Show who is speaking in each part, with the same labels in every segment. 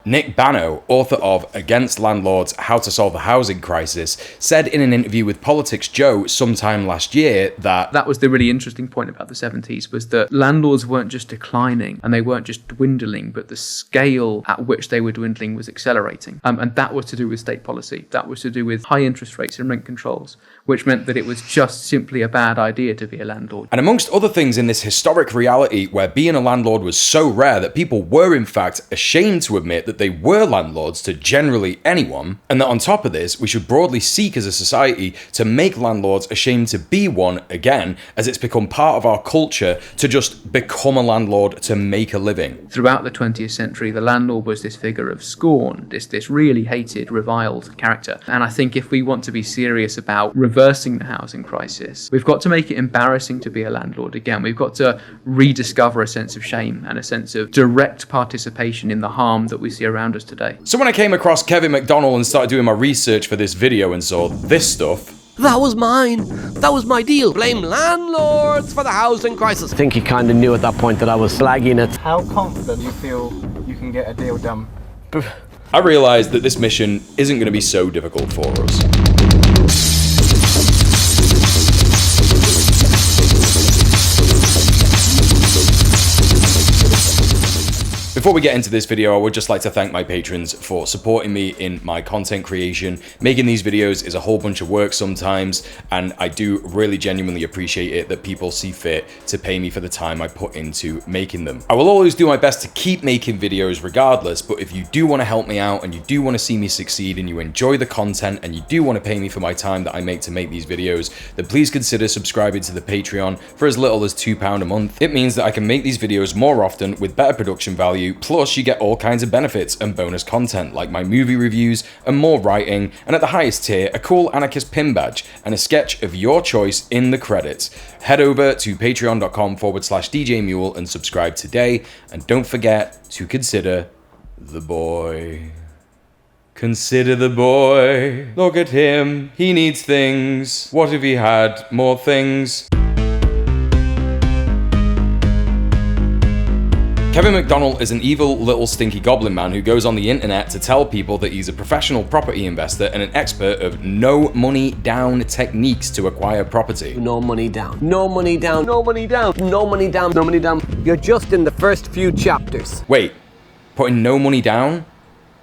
Speaker 1: Nick Bano, author of Against Landlords, How to Solve the Housing Crisis, said in an interview with Politics Joe sometime last year that
Speaker 2: was the really interesting point about the 70s, was that landlords weren't just declining and they weren't just dwindling, but the scale at which they were dwindling was accelerating. And that was to do with state policy. That was to do with high interest rates and rent controls, which meant that it was just simply a bad idea to be a landlord.
Speaker 1: And amongst other things, in this historic reality where being a landlord was so rare that people were in fact ashamed to admit that they were landlords to generally anyone, and that on top of this, we should broadly seek as a society to make landlords ashamed to be one again, as it's become part of our culture to just become a landlord to make a living.
Speaker 2: Throughout the 20th century, the landlord was this figure of scorn, this really hated, reviled character. And I think if we want to be serious about reversing the housing crisis, we've got to make it embarrassing to be a landlord again. We've got to rediscover a sense of shame and a sense of direct participation in the harm that we see around us today.
Speaker 1: So when I came across Kevin McDonnell and started doing my research for this video and saw this stuff,
Speaker 3: that was mine. That was my deal. Blame landlords for the housing crisis. I think he kind of knew at that point that I was slagging it.
Speaker 4: How confident you feel you can get a deal done?
Speaker 1: I realised that this mission isn't going to be so difficult for us. Before we get into this video, I would just like to thank my patrons for supporting me in my content creation. Making these videos is a whole bunch of work sometimes, and I do really genuinely appreciate it that people see fit to pay me for the time I put into making them. I will always do my best to keep making videos regardless, but if you do want to help me out and you do want to see me succeed and you enjoy the content and you do want to pay me for my time that I make to make these videos, then please consider subscribing to the Patreon for as little as £2 a month. It means that I can make these videos more often with better production value. Plus, you get all kinds of benefits and bonus content like my movie reviews and more writing, and at the highest tier, a cool anarchist pin badge and a sketch of your choice in the credits. Head over to patreon.com/DJ Mule and subscribe today, and don't forget to consider the boy. Consider the boy. Look at him. He needs things. What if he had more things? Kevin McDonnell is an evil little stinky goblin man who goes on the internet to tell people that he's a professional property investor and an expert of no money down techniques to acquire property.
Speaker 3: No money down. No money down. No money down. No money down. No money down. You're just in the first few chapters.
Speaker 1: Wait, putting no money down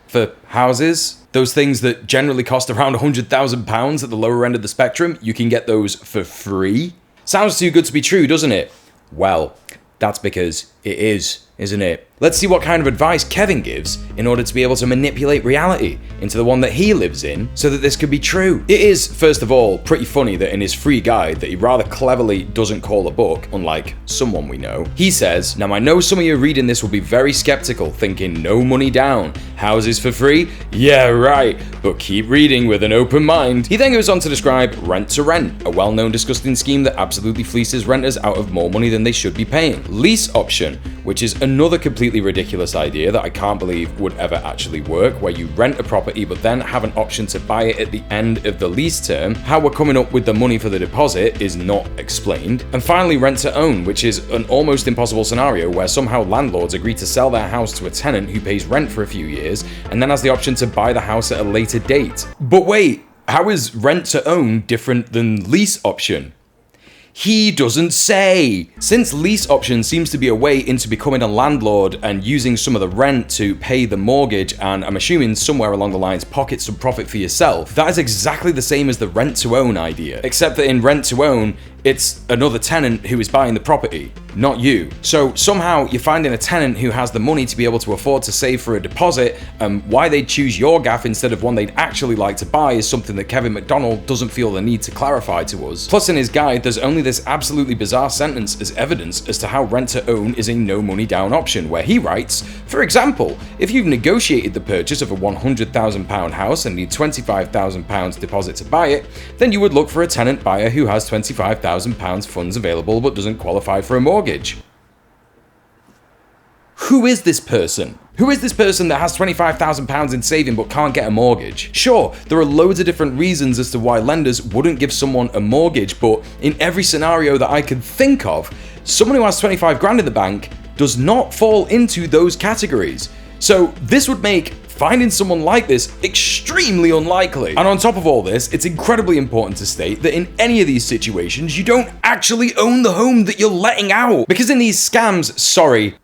Speaker 1: for houses? Those things that generally cost around £100,000 at the lower end of the spectrum, you can get those for free? Sounds too good to be true, doesn't it? Well, that's because it is, isn't it? Let's see what kind of advice Kevin gives in order to be able to manipulate reality into the one that he lives in so that this could be true. It is, first of all, pretty funny that in his free guide that he rather cleverly doesn't call a book, unlike someone we know. He says, now I know some of you reading this will be very skeptical, thinking no money down, houses for free? Yeah, right, but keep reading with an open mind. He then goes on to describe rent to rent, a well-known disgusting scheme that absolutely fleeces renters out of more money than they should be paying. Lease option, which is another completely ridiculous idea that I can't believe would ever actually work, where you rent a property but then have an option to buy it at the end of the lease term. How we're coming up with the money for the deposit is not explained. And finally, rent to own, which is an almost impossible scenario where somehow landlords agree to sell their house to a tenant who pays rent for a few years and then has the option to buy the house at a later date. But wait, how is rent to own different than lease option? He doesn't say. Since lease option seems to be a way into becoming a landlord and using some of the rent to pay the mortgage, and I'm assuming somewhere along the lines pocket some profit for yourself, that is exactly the same as the rent to own idea, except that in rent to own, it's another tenant who is buying the property, not you. So somehow you're finding a tenant who has the money to be able to afford to save for a deposit, and why they'd choose your gaff instead of one they'd actually like to buy is something that Kevin McDonnell doesn't feel the need to clarify to us. Plus in his guide, there's only this absolutely bizarre sentence as evidence as to how rent to own is a no money down option, where he writes, for example, if you've negotiated the purchase of a £100,000 house and need £25,000 deposit to buy it, then you would look for a tenant buyer who has £25,000 funds available but doesn't qualify for a mortgage. Who is this person? Who is this person that has £25,000 in saving but can't get a mortgage? Sure, there are loads of different reasons as to why lenders wouldn't give someone a mortgage, but in every scenario that I could think of, someone who has 25 grand in the bank does not fall into those categories. So this would make finding someone like this extremely unlikely. And on top of all this, it's incredibly important to state that in any of these situations, you don't actually own the home that you're letting out. Because in these scams,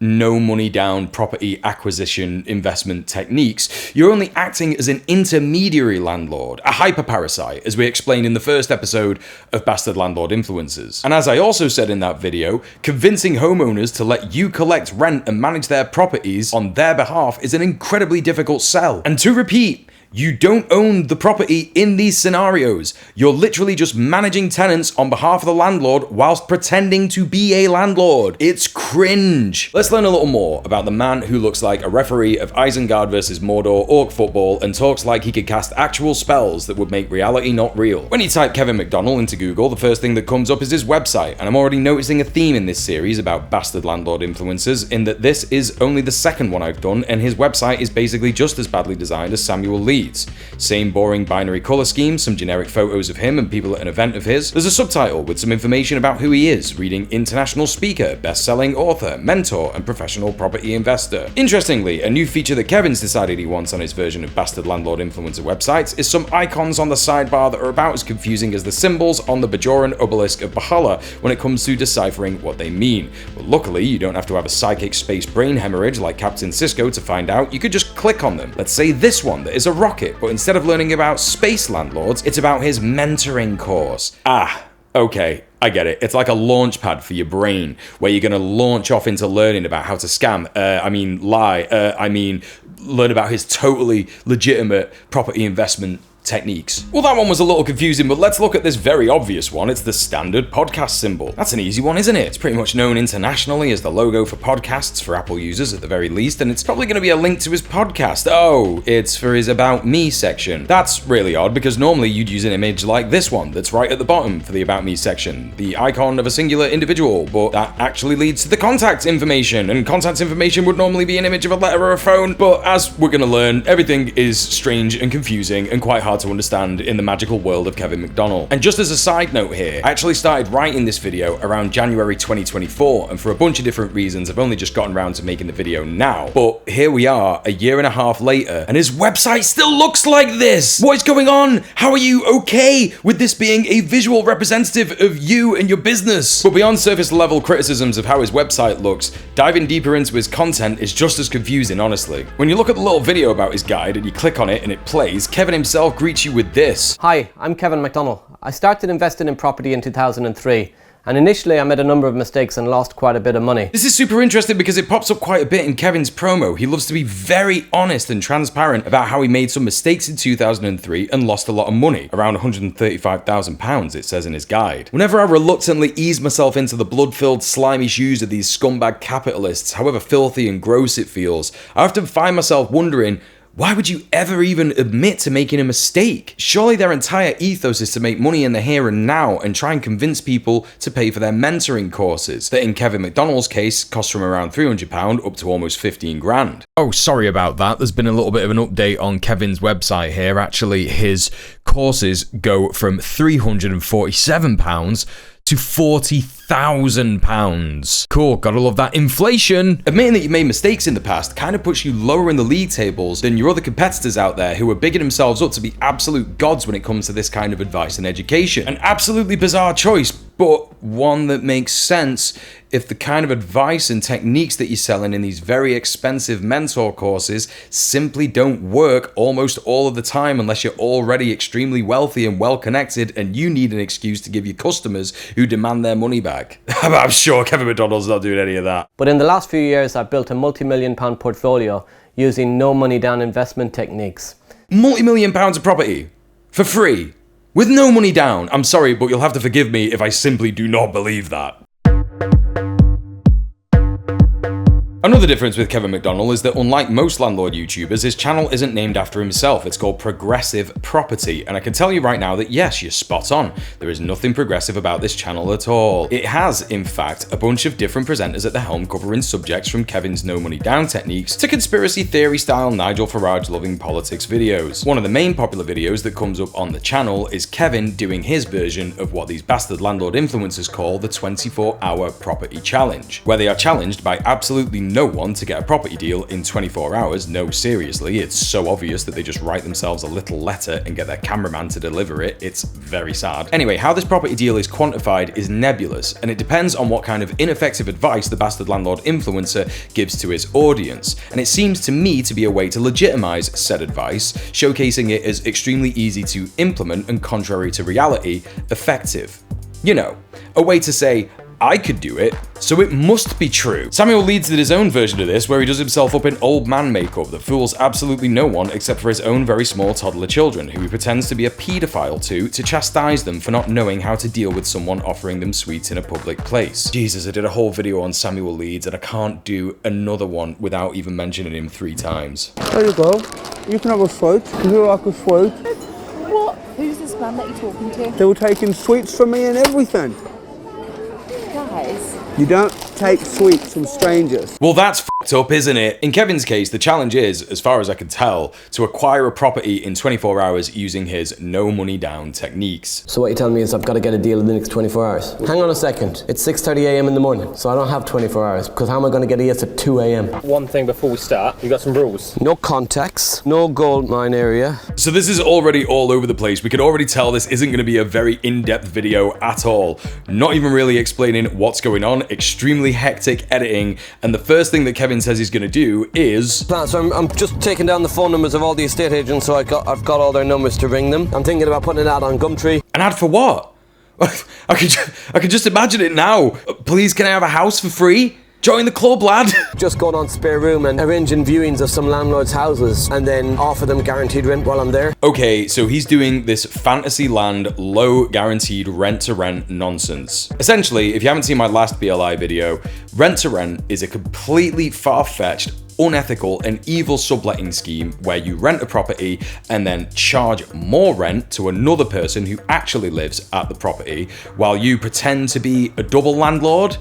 Speaker 1: no money down property acquisition investment techniques, you're only acting as an intermediary landlord, a hyper-parasite, as we explained in the first episode of Bastard Landlord Influences. And as I also said in that video, convincing homeowners to let you collect rent and manage their properties on their behalf is an incredibly difficult sell. And to repeat, you don't own the property in these scenarios. You're literally just managing tenants on behalf of the landlord whilst pretending to be a landlord. It's cringe. Let's learn a little more about the man who looks like a referee of Isengard versus Mordor Orc football and talks like he could cast actual spells that would make reality not real. When you type Kevin McDonnell into Google, the first thing that comes up is his website, and I'm already noticing a theme in this series about Bastard Landlord Influencers in that this is only the second one I've done, and his website is basically just as badly designed as Samuel Lee. Same boring binary color scheme, some generic photos of him and people at an event of his. There's a subtitle with some information about who he is, reading international speaker, best-selling author, mentor, and professional property investor. Interestingly, a new feature that Kevin's decided he wants on his version of Bastard Landlord Influencer websites is some icons on the sidebar that are about as confusing as the symbols on the Bajoran obelisk of Valhalla when it comes to deciphering what they mean. But luckily, you don't have to have a psychic space brain hemorrhage like Captain Sisko to find out. You could just click on them. Let's say this one that is a rocket, but instead of learning about space landlords, it's about his mentoring course. Okay, I get it. It's like a launch pad for your brain, where you're going to launch off into learning about how to scam, learn about his totally legitimate property investment techniques. Well, that one was a little confusing, but let's look at this very obvious one. It's the standard podcast symbol. That's an easy one, isn't it? It's pretty much known internationally as the logo for podcasts for Apple users at the very least, and it's probably going to be a link to his podcast. Oh, it's for his About Me section. That's really odd, because normally you'd use an image like this one that's right at the bottom for the About Me section, the icon of a singular individual, but that actually leads to the contact information, and contact information would normally be an image of a letter or a phone, but as we're going to learn, everything is strange and confusing and quite hard to understand in the magical world of Kevin McDonnell. And just as a side note here, I actually started writing this video around January 2024, and for a bunch of different reasons, I've only just gotten around to making the video now. But here we are, a year and a half later, and his website still looks like this! What is going on? How are you okay with this being a visual representative of you and your business? But beyond surface level criticisms of how his website looks, diving deeper into his content is just as confusing, honestly. When you look at the little video about his guide and you click on it and it plays, Kevin himself greets you with this.
Speaker 3: Hi, I'm Kevin McDonnell. I started investing in property in 2003. And initially I made a number of mistakes and lost quite a bit of money.
Speaker 1: This is super interesting because it pops up quite a bit in Kevin's promo. He loves to be very honest and transparent about how he made some mistakes in 2003 and lost a lot of money, around £135,000 it says in his guide. Whenever I reluctantly ease myself into the blood-filled slimy shoes of these scumbag capitalists, however filthy and gross it feels, I often find myself wondering, why would you ever even admit to making a mistake? Surely their entire ethos is to make money in the here and now and try and convince people to pay for their mentoring courses, that in Kevin McDonnell's case cost from around £300 up to almost 15 grand. Oh, sorry about that. There's been a little bit of an update on Kevin's website here. Actually, his courses go from £347 to £40,000. Cool, gotta love that inflation. Admitting that you made mistakes in the past kind of puts you lower in the league tables than your other competitors out there who are bigging themselves up to be absolute gods when it comes to this kind of advice and education. An absolutely bizarre choice, but one that makes sense if the kind of advice and techniques that you're selling in these very expensive mentor courses simply don't work almost all of the time unless you're already extremely wealthy and well connected and you need an excuse to give your customers who demand their money back. I'm sure Kevin McDonnell's not doing any of that.
Speaker 3: But in the last few years, I've built a multi-million-pound portfolio using no money down investment techniques.
Speaker 1: Multi-million pounds of property for free with no money down. I'm sorry, but you'll have to forgive me if I simply do not believe that. Another difference with Kevin McDonnell is that unlike most landlord YouTubers, his channel isn't named after himself. It's called Progressive Property, and I can tell you right now that yes, you're spot on. There is nothing progressive about this channel at all. It has, in fact, a bunch of different presenters at the helm covering subjects from Kevin's no money down techniques to conspiracy theory style Nigel Farage loving politics videos. One of the main popular videos that comes up on the channel is Kevin doing his version of what these bastard landlord influencers call the 24-hour property challenge, where they are challenged by absolutely no one to get a property deal in 24 hours. No, seriously, it's so obvious that they just write themselves a little letter and get their cameraman to deliver it. It's very sad. Anyway, how this property deal is quantified is nebulous, and it depends on what kind of ineffective advice the bastard landlord influencer gives to his audience. And it seems to me to be a way to legitimize said advice, showcasing it as extremely easy to implement and, contrary to reality, effective. You know, a way to say, I could do it, so it must be true. Samuel Leeds did his own version of this, where he does himself up in old man makeup that fools absolutely no one except for his own very small toddler children, who he pretends to be a paedophile to chastise them for not knowing how to deal with someone offering them sweets in a public place. Jesus, I did a whole video on Samuel Leeds, and I can't do another one without even mentioning him 3 times.
Speaker 5: There you go. You can have a sweet. Would you like a sweet?
Speaker 6: What? Who's this man that you're talking to?
Speaker 5: They were taking sweets from me and everything.
Speaker 6: Guys.
Speaker 5: You don't take sweets from strangers.
Speaker 1: Well, that's fucked up, isn't it? In Kevin's case, the challenge is, as far as I can tell, to acquire a property in 24 hours using his no money down techniques.
Speaker 3: So what you're telling me is I've got to get a deal in the next 24 hours. Hang on a second. It's 6:30 a.m. in the morning, so I don't have 24 hours, because how am I going to get a yes at 2 a.m.?
Speaker 7: One thing before we start, you've got some rules.
Speaker 3: No contacts, no gold mine area.
Speaker 1: So this is already all over the place. We can already tell this isn't going to be a very in-depth video at all. Not even really explaining what's going on, extremely hectic editing, and the first thing that Kevin says he's going to do is...
Speaker 3: So I'm just taking down the phone numbers of all the estate agents, so I've got all their numbers to ring them. I'm thinking about putting an ad on Gumtree.
Speaker 1: An ad for what? I can just imagine it now. Please, can I have a house for free? Join the club, lad.
Speaker 3: Just going on Spare Room and arranging viewings of some landlords' houses and then offer them guaranteed rent while I'm there.
Speaker 1: Okay, so he's doing this fantasy land, low guaranteed rent-to-rent nonsense. Essentially, if you haven't seen my last BLI video, rent-to-rent is a completely far-fetched, unethical and evil subletting scheme where you rent a property and then charge more rent to another person who actually lives at the property while you pretend to be a double landlord.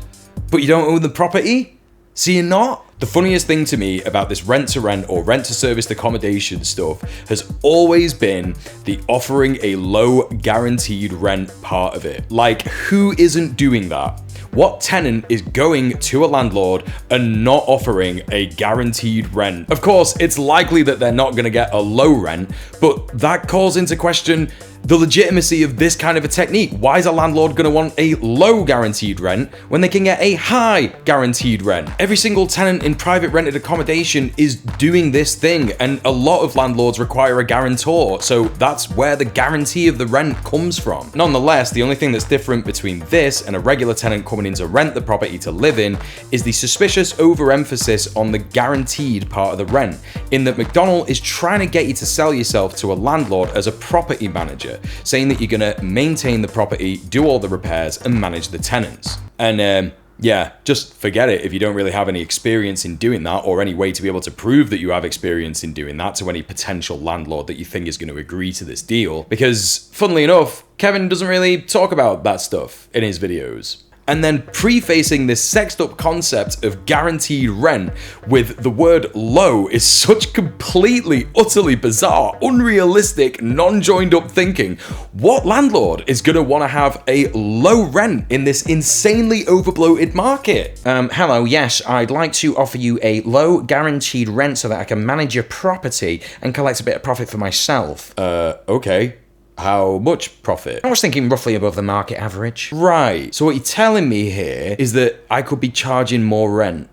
Speaker 1: But you don't own the property? So you're not? The funniest thing to me about this rent-to-rent or rent-to-serviced accommodation stuff has always been the offering a low guaranteed rent part of it. Like, who isn't doing that? What tenant is going to a landlord and not offering a guaranteed rent? Of course, it's likely that they're not going to get a low rent, but that calls into question the legitimacy of this kind of a technique. Why is a landlord going to want a low guaranteed rent when they can get a high guaranteed rent? Every single tenant in private rented accommodation is doing this thing, and a lot of landlords require a guarantor, so that's where the guarantee of the rent comes from. Nonetheless, the only thing that's different between this and a regular tenant coming in to rent the property to live in is the suspicious overemphasis on the guaranteed part of the rent, in that McDonnell is trying to get you to sell yourself to a landlord as a property manager, saying that you're going to maintain the property, do all the repairs, and manage the tenants. And yeah, just forget it if you don't really have any experience in doing that, or any way to be able to prove that you have experience in doing that to any potential landlord that you think is going to agree to this deal. Because, funnily enough, Kevin doesn't really talk about that stuff in his videos. And then prefacing this sexed up concept of guaranteed rent with the word low is such completely, utterly bizarre, unrealistic, non-joined up thinking. What landlord is going to want to have a low rent in this insanely overbloated market? Hello, yes, I'd like to offer you a low guaranteed rent so that I can manage your property and collect a bit of profit for myself. Okay. How much profit? I was thinking roughly above the market average. Right, so what you're telling me here is that I could be charging more rent.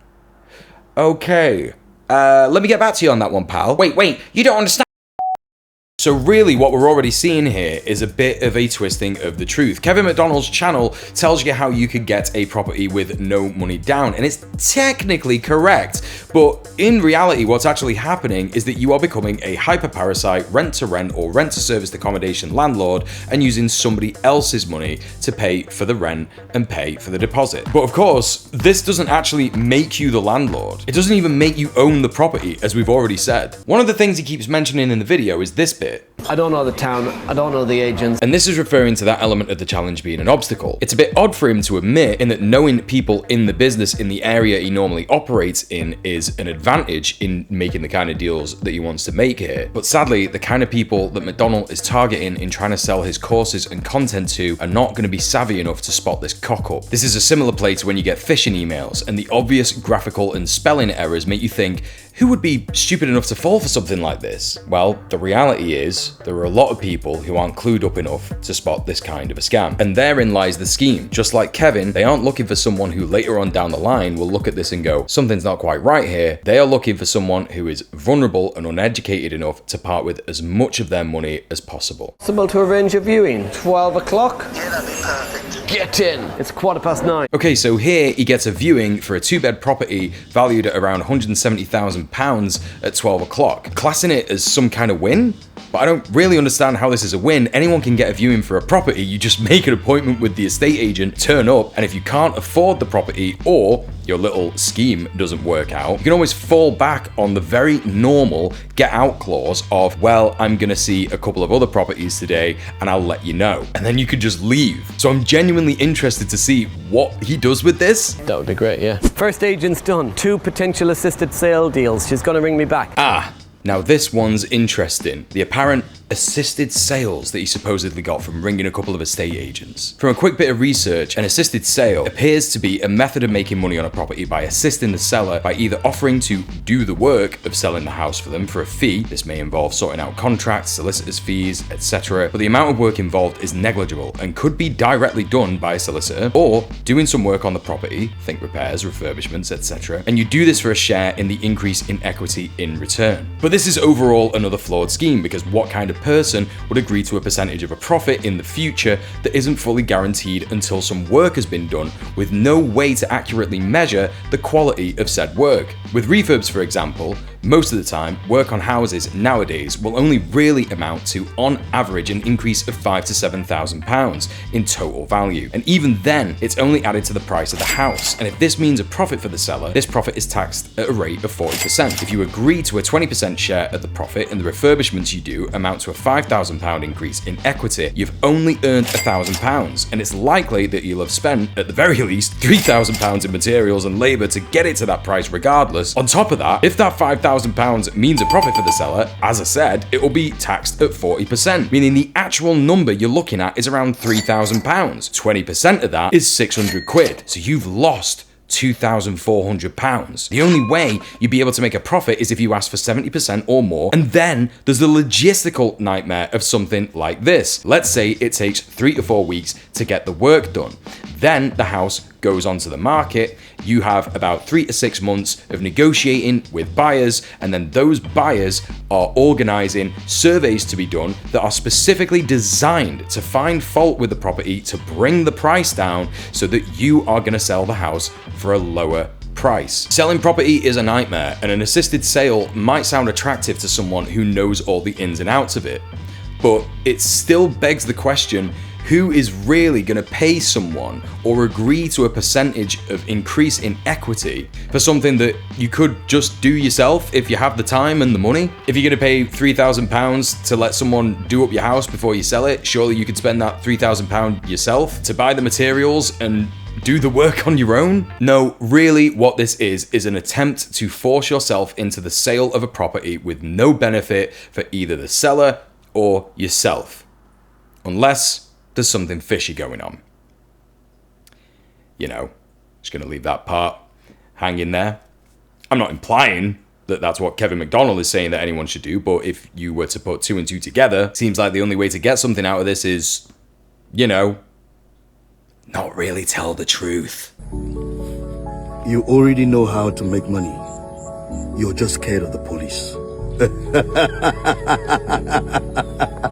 Speaker 1: Okay, let me get back to you on that one, pal. Wait, you don't understand. So really what we're already seeing here is a bit of a twisting of the truth. Kevin McDonnell's channel tells you how you could get a property with no money down, and it's technically correct, but in reality what's actually happening is that you are becoming a hyper-parasite rent-to-rent or rent-to-serviced accommodation landlord and using somebody else's money to pay for the rent and pay for the deposit. But of course, this doesn't actually make you the landlord. It doesn't even make you own the property, as we've already said. One of the things he keeps mentioning in the video is this bit.
Speaker 3: I don't know the town, I don't know the agents.
Speaker 1: And this is referring to that element of the challenge being an obstacle. It's a bit odd for him to admit in that knowing people in the business in the area he normally operates in is an advantage in making the kind of deals that he wants to make here. But sadly, the kind of people that McDonnell is targeting in trying to sell his courses and content to are not going to be savvy enough to spot this cock up. This is a similar play to when you get phishing emails, and the obvious graphical and spelling errors make you think, who would be stupid enough to fall for something like this? Well, the reality is, there are a lot of people who aren't clued up enough to spot this kind of a scam. And therein lies the scheme. Just like Kevin, they aren't looking for someone who later on down the line will look at this and go, something's not quite right here. They are looking for someone who is vulnerable and uneducated enough to part with as much of their money as possible.
Speaker 3: Possible to arrange a viewing? 12 o'clock? Yeah, that'd be perfect. Get in! It's 9:15.
Speaker 1: Okay, so here he gets a viewing for a 2-bed property valued at around £170,000 at 12 o'clock. Classing it as some kind of win? But I don't really understand how this is a win. Anyone can get a viewing for a property. You just make an appointment with the estate agent, turn up, and if you can't afford the property or your little scheme doesn't work out, you can always fall back on the very normal get out clause of, well, I'm gonna see a couple of other properties today and I'll let you know. And then you could just leave. So I'm genuinely interested to see what he does with this.
Speaker 3: That would be great, yeah. First agent's done. 2 potential assisted sale deals. She's gonna ring me back.
Speaker 1: Now this one's interesting. The apparent assisted sales that he supposedly got from ringing a couple of estate agents. From a quick bit of research, an assisted sale appears to be a method of making money on a property by assisting the seller by either offering to do the work of selling the house for them for a fee. This may involve sorting out contracts, solicitors' fees, etc. But the amount of work involved is negligible and could be directly done by a solicitor or doing some work on the property, think repairs, refurbishments, etc. And you do this for a share in the increase in equity in return. But this is overall another flawed scheme, because what kind of person would agree to a percentage of a profit in the future that isn't fully guaranteed until some work has been done, with no way to accurately measure the quality of said work? With refurbs, for example, most of the time, work on houses nowadays will only really amount to, on average, an increase of £5,000 to £7,000 in total value. And even then, it's only added to the price of the house. And if this means a profit for the seller, this profit is taxed at a rate of 40%. If you agree to a 20% share of the profit and the refurbishments you do amount to a £5,000 increase in equity, you've only earned £1,000. And it's likely that you'll have spent, at the very least, £3,000 in materials and labour to get it to that price regardless. On top of that, if that £5,000 means a profit for the seller, as I said, it will be taxed at 40%, meaning the actual number you're looking at is around £3,000. 20% of that is 600 quid. So you've lost £2,400. The only way you'd be able to make a profit is if you ask for 70% or more. And then there's the logistical nightmare of something like this. Let's say it takes 3 to 4 weeks to get the work done. Then the house goes onto the market. You have about 3 to 6 months of negotiating with buyers, and then those buyers are organising surveys to be done that are specifically designed to find fault with the property to bring the price down so that you are going to sell the house for a lower price. Selling property is a nightmare, and an assisted sale might sound attractive to someone who knows all the ins and outs of it. But it still begs the question, who is really going to pay someone or agree to a percentage of increase in equity for something that you could just do yourself if you have the time and the money? If you're going to pay £3,000 to let someone do up your house before you sell it, surely you could spend that £3,000 yourself to buy the materials and do the work on your own? No, really what this is an attempt to force yourself into the sale of a property with no benefit for either the seller or yourself. Unless there's something fishy going on. You know, just gonna leave that part hanging there. I'm not implying that that's what Kevin McDonnell is saying that anyone should do, but if you were to put 2 and 2 together, seems like the only way to get something out of this is, you know, not really tell the truth.
Speaker 8: You already know how to make money. You're just scared of the police.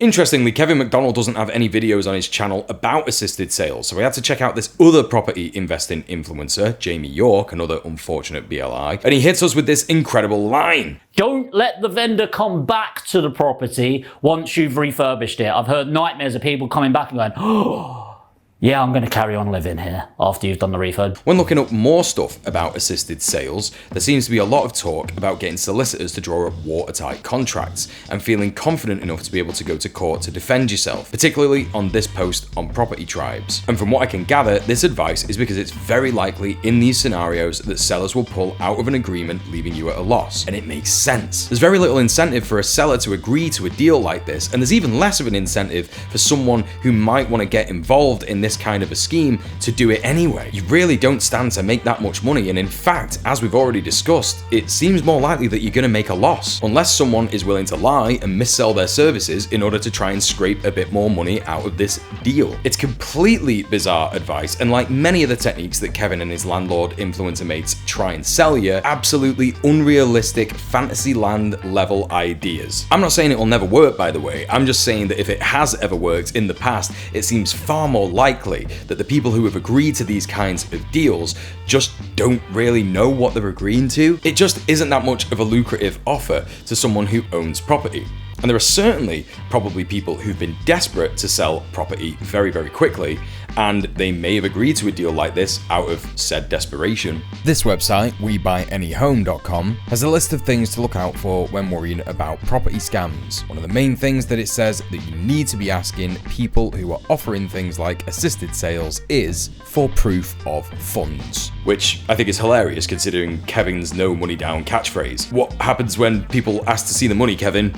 Speaker 1: Interestingly, Kevin McDonnell doesn't have any videos on his channel about assisted sales, so we had to check out this other property investing influencer, Jamie York, another unfortunate BLI, and he hits us with this incredible line.
Speaker 9: Don't let the vendor come back to the property once you've refurbished it. I've heard nightmares of people coming back and going, oh, Yeah, I'm going to carry on living here after you've done the refurb.
Speaker 1: When looking up more stuff about assisted sales, there seems to be a lot of talk about getting solicitors to draw up watertight contracts and feeling confident enough to be able to go to court to defend yourself, particularly on this post on property tribes. And from what I can gather, this advice is because it's very likely in these scenarios that sellers will pull out of an agreement, leaving you at a loss. And it makes sense. There's very little incentive for a seller to agree to a deal like this, and there's even less of an incentive for someone who might want to get involved in this kind of a scheme to do it anyway. You really don't stand to make that much money, and in fact, as we've already discussed, it seems more likely that you're going to make a loss, unless someone is willing to lie and missell their services in order to try and scrape a bit more money out of this deal. It's completely bizarre advice, and like many of the techniques that Kevin and his landlord influencer mates try and sell you, absolutely unrealistic fantasy land level ideas. I'm not saying it will never work, by the way. I'm just saying that if it has ever worked in the past, it seems far more likely that the people who have agreed to these kinds of deals just don't really know what they're agreeing to. It just isn't that much of a lucrative offer to someone who owns property. And there are certainly probably people who've been desperate to sell property very, very quickly, and they may have agreed to a deal like this out of said desperation. This website, WeBuyAnyHome.com, has a list of things to look out for when worrying about property scams. One of the main things that it says that you need to be asking people who are offering things like assisted sales is for proof of funds. Which I think is hilarious considering Kevin's no money down catchphrase. What happens when people ask to see the money, Kevin?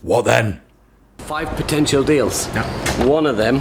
Speaker 1: What then?
Speaker 3: 5 potential deals. One of them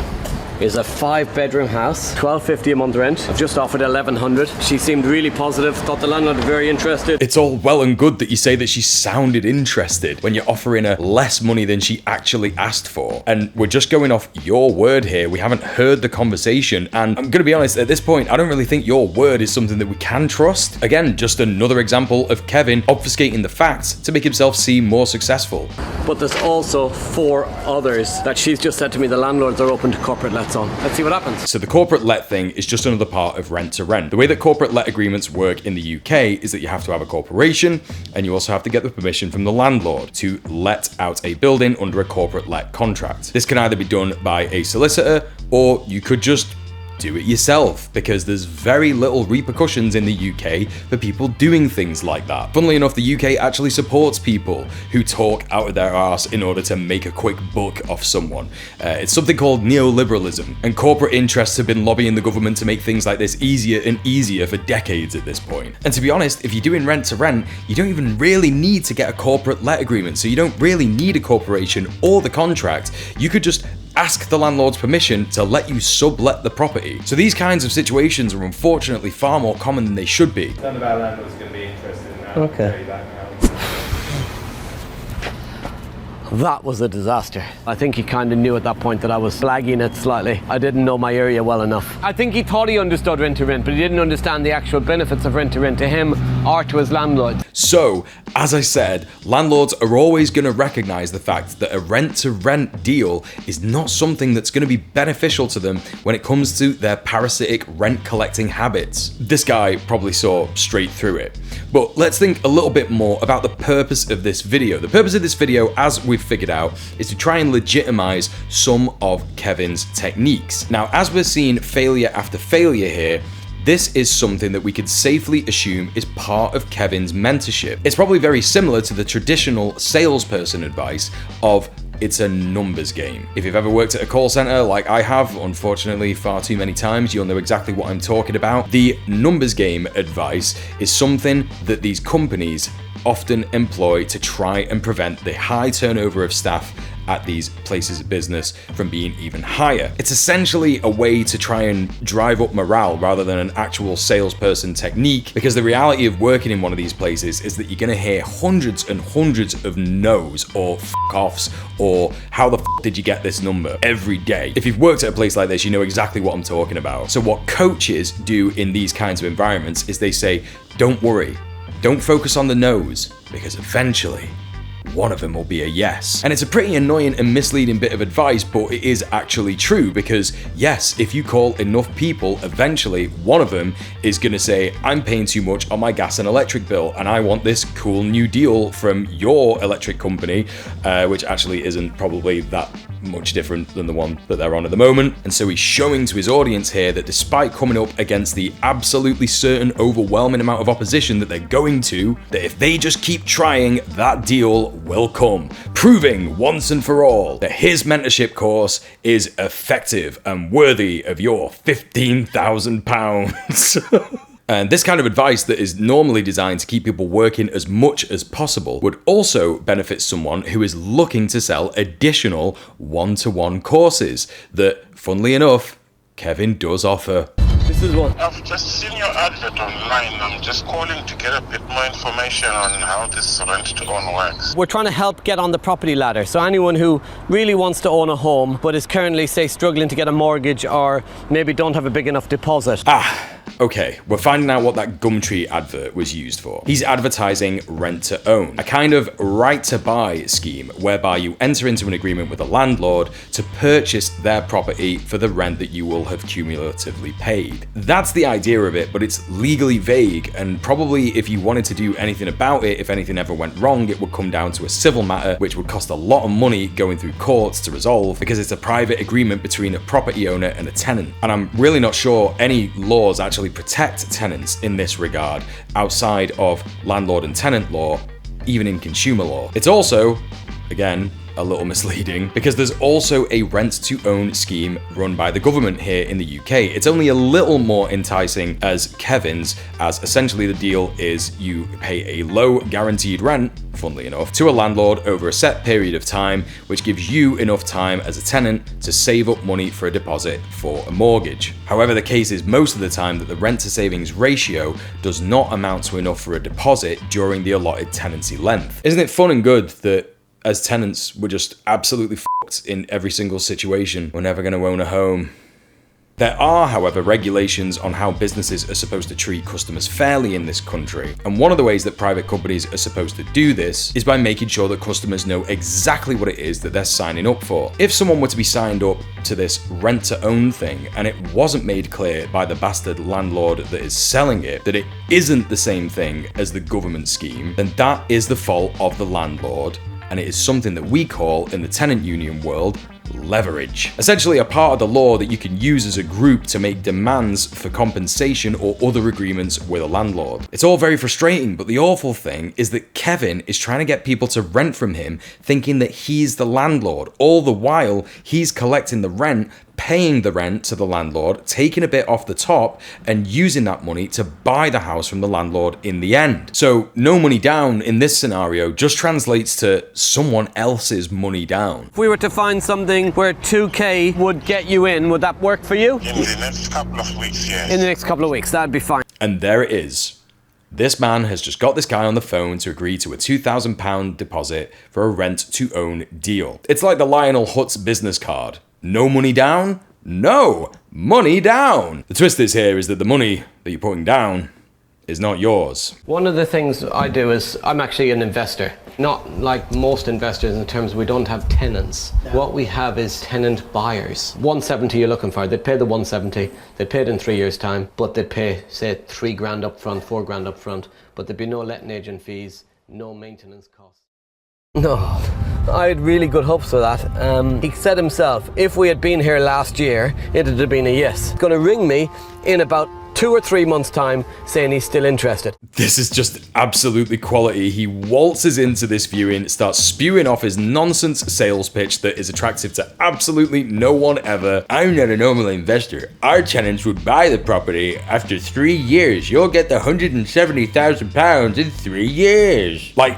Speaker 3: is a 5-bedroom house, $1,250 a month rent. I've just offered $1,100. She seemed really positive, thought the landlord was very interested.
Speaker 1: It's all well and good that you say that she sounded interested when you're offering her less money than she actually asked for. And we're just going off your word here. We haven't heard the conversation. And I'm gonna be honest, at this point, I don't really think your word is something that we can trust. Again, just another example of Kevin obfuscating the facts to make himself seem more successful.
Speaker 3: But there's also 4 others that she's just said to me the landlords are open to corporate lets on. Let's see what happens.
Speaker 1: So the corporate let thing is just another part of rent to rent. The way that corporate let agreements work in the UK is that you have to have a corporation, and you also have to get the permission from the landlord to let out a building under a corporate let contract. This can either be done by a solicitor, or you could just do it yourself, because there's very little repercussions in the UK for people doing things like that. Funnily enough, the UK actually supports people who talk out of their arse in order to make a quick buck off someone. It's something called neoliberalism, and corporate interests have been lobbying the government to make things like this easier and easier for decades at this point. And to be honest, if you're doing rent to rent, you don't even really need to get a corporate let agreement, so you don't really need a corporation or the contract. You could just ask the landlord's permission to let you sublet the property. So these kinds of situations are unfortunately far more common than they should be.
Speaker 7: None of our landlords are going to be interested in that.
Speaker 3: Okay. That was a disaster. I think he kind of knew at that point that I was flagging it slightly. I didn't know my area well enough. I think he thought he understood rent to rent, but he didn't understand the actual benefits of rent to him or to his landlord.
Speaker 1: So, as I said, landlords are always going to recognize the fact that a rent to rent deal is not something that's going to be beneficial to them when it comes to their parasitic rent collecting habits. This guy probably saw straight through it. But let's think a little bit more about the purpose of this video. The purpose of this video, as we've figured out, is to try and legitimize some of Kevin's techniques. Now, as we're seeing failure after failure here, this is something that we could safely assume is part of Kevin's mentorship. It's probably very similar to the traditional salesperson advice of it's a numbers game. If you've ever worked at a call center like I have, unfortunately far too many times, you'll know exactly what I'm talking about. The numbers game advice is something that these companies often employ to try and prevent the high turnover of staff at these places of business from being even higher. It's essentially a way to try and drive up morale rather than an actual salesperson technique, because the reality of working in one of these places is that you're gonna hear hundreds and hundreds of no's or f**k-offs or how the f**k did you get this number every day. If you've worked at a place like this, you know exactly what I'm talking about. So what coaches do in these kinds of environments is they say, don't worry, don't focus on the no's, because eventually one of them will be a yes. And it's a pretty annoying and misleading bit of advice, but it is actually true, because yes, if you call enough people, eventually one of them is going to say, I'm paying too much on my gas and electric bill, and I want this cool new deal from your electric company, which actually isn't probably that much different than the one that they're on at the moment. And so he's showing to his audience here that despite coming up against the absolutely certain overwhelming amount of opposition that they're going to, that if they just keep trying, that deal will come, proving once and for all that his mentorship course is effective and worthy of your £15,000. And this kind of advice that is normally designed to keep people working as much as possible would also benefit someone who is looking to sell additional one-to-one courses that, funnily enough, Kevin does offer.
Speaker 3: This is one.
Speaker 10: I've just seen your advert online. I'm just calling to get a bit more information on how this rent-to-own works.
Speaker 3: We're trying to help get on the property ladder. So anyone who really wants to own a home but is currently, say, struggling to get a mortgage or maybe don't have a big enough deposit.
Speaker 1: Okay, we're finding out what that Gumtree advert was used for. He's advertising rent to own, a kind of right to buy scheme whereby you enter into an agreement with a landlord to purchase their property for the rent that you will have cumulatively paid. That's the idea of it, but it's legally vague, and probably if you wanted to do anything about it, if anything ever went wrong, it would come down to a civil matter, which would cost a lot of money going through courts to resolve, because it's a private agreement between a property owner and a tenant. And I'm really not sure any laws actually protect tenants in this regard outside of landlord and tenant law, even in consumer law. It's also, again, a little misleading, because there's also a rent-to-own scheme run by the government here in the UK. It's only a little more enticing as Kevin's, as essentially the deal is you pay a low guaranteed rent, funnily enough, to a landlord over a set period of time, which gives you enough time as a tenant to save up money for a deposit for a mortgage. However, the case is most of the time that the rent-to-savings ratio does not amount to enough for a deposit during the allotted tenancy length. Isn't it fun and good that as tenants, we're just absolutely fucked in every single situation? We're never going to own a home. There are, however, regulations on how businesses are supposed to treat customers fairly in this country, and one of the ways that private companies are supposed to do this is by making sure that customers know exactly what it is that they're signing up for. If someone were to be signed up to this rent-to-own thing and it wasn't made clear by the bastard landlord that is selling it that it isn't the same thing as the government scheme, then that is the fault of the landlord, and it is something that we call, in the tenant union world, leverage. Essentially a part of the law that you can use as a group to make demands for compensation or other agreements with a landlord. It's all very frustrating, but the awful thing is that Kevin is trying to get people to rent from him, thinking that he's the landlord. All the while, he's collecting the rent, paying the rent to the landlord, taking a bit off the top, and using that money to buy the house from the landlord in the end. So no money down in this scenario just translates to someone else's money down.
Speaker 3: If we were to find something where 2k would get you in, would that work for you?
Speaker 10: In the next couple of weeks, yes.
Speaker 3: In the next couple of weeks, that'd be fine.
Speaker 1: And there it is. This man has just got this guy on the phone to agree to a £2,000 deposit for a rent-to-own deal. It's like the Lionel Hutz business card. No money down? No! Money down! The twist is here is that the money that you're putting down is not yours.
Speaker 3: One of the things I do is I'm actually an investor. Not like most investors in terms of we don't have tenants. No. What we have is tenant buyers. 170 you're looking for. They'd pay the 170. They'd pay it in 3 years' time, but they'd pay, say, $3,000 up front, $4,000 up front, but there'd be no letting agent fees, no maintenance costs. No, I had really good hopes for that. He said himself, if we had been here last year, it'd have been a yes. He's gonna ring me in about 2 or 3 months' time saying he's still interested.
Speaker 1: This is just absolutely quality. He waltzes into this viewing, starts spewing off his nonsense sales pitch that is attractive to absolutely no one ever. I'm not a normal investor. Our tenants would buy the property after 3 years. You'll get the £170,000 in 3 years. Like,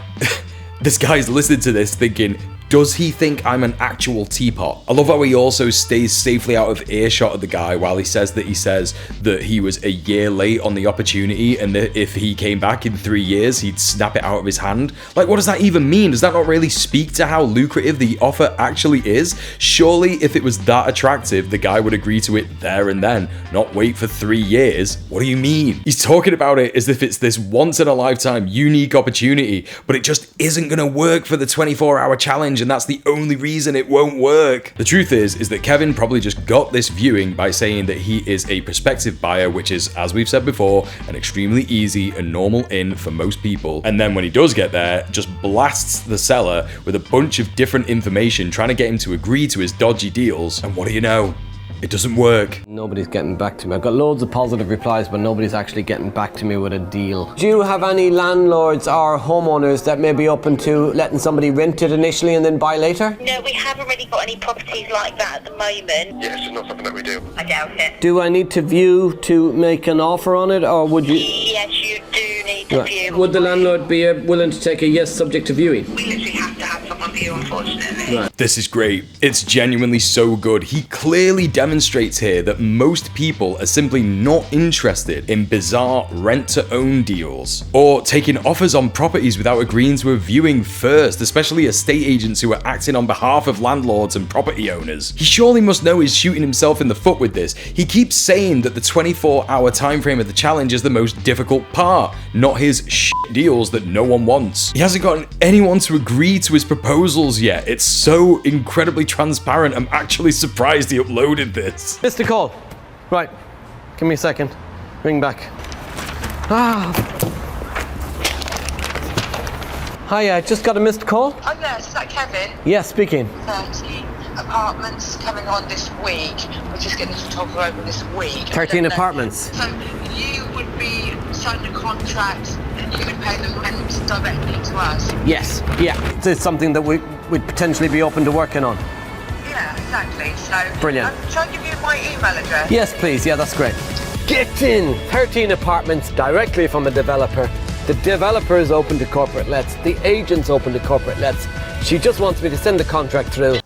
Speaker 1: this guy's listening to this thinking, Does he think I'm an actual teapot? I love how he also stays safely out of earshot of the guy while he says that he was a year late on the opportunity and that if he came back in 3 years, he'd snap it out of his hand. Like, what does that even mean? Does that not really speak to how lucrative the offer actually is? Surely, if it was that attractive, the guy would agree to it there and then, not wait for 3 years. What do you mean? He's talking about it as if it's this once-in-a-lifetime unique opportunity, but it just isn't gonna work for the 24-hour challenge, and that's the only reason it won't work. The truth is that Kevin probably just got this viewing by saying that he is a prospective buyer, which is, as we've said before, an extremely easy and normal in for most people. And then when he does get there, just blasts the seller with a bunch of different information trying to get him to agree to his dodgy deals. And what do you know? It doesn't work.
Speaker 3: Nobody's getting back to me. I've got loads of positive replies, but nobody's actually getting back to me with a deal. Do you have any landlords or homeowners that may be open to letting somebody rent it initially and then buy later?
Speaker 11: No, we haven't really got any properties like that at the moment.
Speaker 10: Yes, it's not something that we do.
Speaker 11: I doubt it.
Speaker 3: Do I need to view to make an offer on it, or would you?
Speaker 11: Yes, you do need to view.
Speaker 3: Would the landlord be willing to take a yes subject to viewing?
Speaker 11: We literally have to have someone view, unfortunately.
Speaker 3: Right.
Speaker 1: This is great. It's genuinely so good. He clearly demonstrates here that most people are simply not interested in bizarre rent-to-own deals or taking offers on properties without agreeing to a viewing first, especially estate agents who are acting on behalf of landlords and property owners. He surely must know he's shooting himself in the foot with this. He keeps saying that the 24-hour time frame of the challenge is the most difficult part, not his shit deals that no one wants. He hasn't gotten anyone to agree to his proposals yet. It's so incredibly transparent. I'm actually surprised he uploaded this.
Speaker 3: Missed a call. Right. Give me a second. Ring back. Hi, just got a missed call.
Speaker 11: Oh yes, is that Kevin?
Speaker 3: Yes, speaking.
Speaker 11: 30 apartments coming on this week. We're just getting the photographer over this week.
Speaker 3: 13 apartments.
Speaker 11: So you would be signing a contract and you would pay the rent directly to us?
Speaker 3: Yes. Yeah. It's something that we'd potentially be open to working on.
Speaker 11: Yeah, exactly. So
Speaker 3: Brilliant.
Speaker 11: Shall I give you my email address?
Speaker 3: Yes, please. Yeah, that's great. Get in! 13 apartments directly from a developer. The developer is open to corporate lets. The agent's open to corporate lets. She just wants me to send the contract through.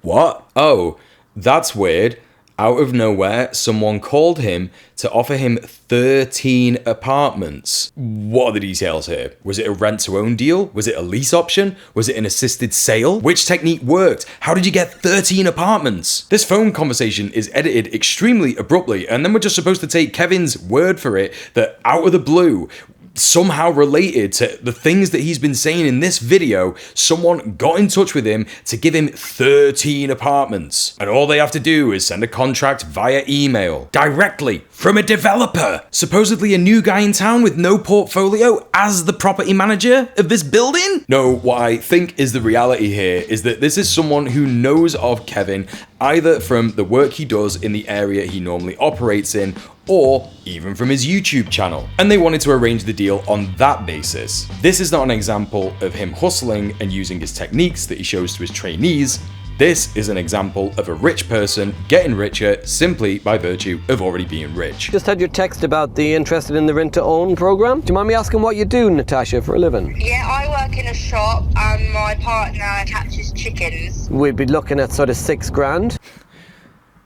Speaker 1: What? Oh, that's weird. Out of nowhere, someone called him to offer him 13 apartments. What are the details here? Was it a rent-to-own deal? Was it a lease option? Was it an assisted sale? Which technique worked? How did you get 13 apartments? This phone conversation is edited extremely abruptly, and then we're just supposed to take Kevin's word for it that out of the blue, somehow related to the things that he's been saying in this video, someone got in touch with him to give him 13 apartments. And all they have to do is send a contract via email, directly from a developer. Supposedly a new guy in town with no portfolio as the property manager of this building? No, what I think is the reality here is that this is someone who knows of Kevin, either from the work he does in the area he normally operates in, or even from his YouTube channel. And they wanted to arrange the deal on that basis. This is not an example of him hustling and using his techniques that he shows to his trainees. This is an example of a rich person getting richer simply by virtue of already being rich.
Speaker 3: Just had your text about the interested in the rent-to-own program. Do you mind me asking what you do, Natasha, for a living?
Speaker 11: Yeah, I work in a shop and my partner catches chickens.
Speaker 3: We'd be looking at sort of $6,000.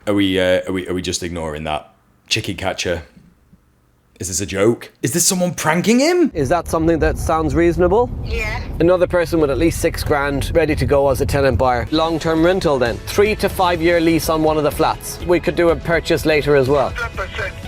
Speaker 1: Are we just ignoring that? Chicken catcher. Is this a joke? Is this someone pranking him?
Speaker 3: Is that something that sounds reasonable?
Speaker 11: Yeah.
Speaker 3: Another person with at least $6,000 ready to go as a tenant buyer. Long-term rental then. 3 to 5 year lease on one of the flats. We could do a purchase later as well.
Speaker 10: 100%.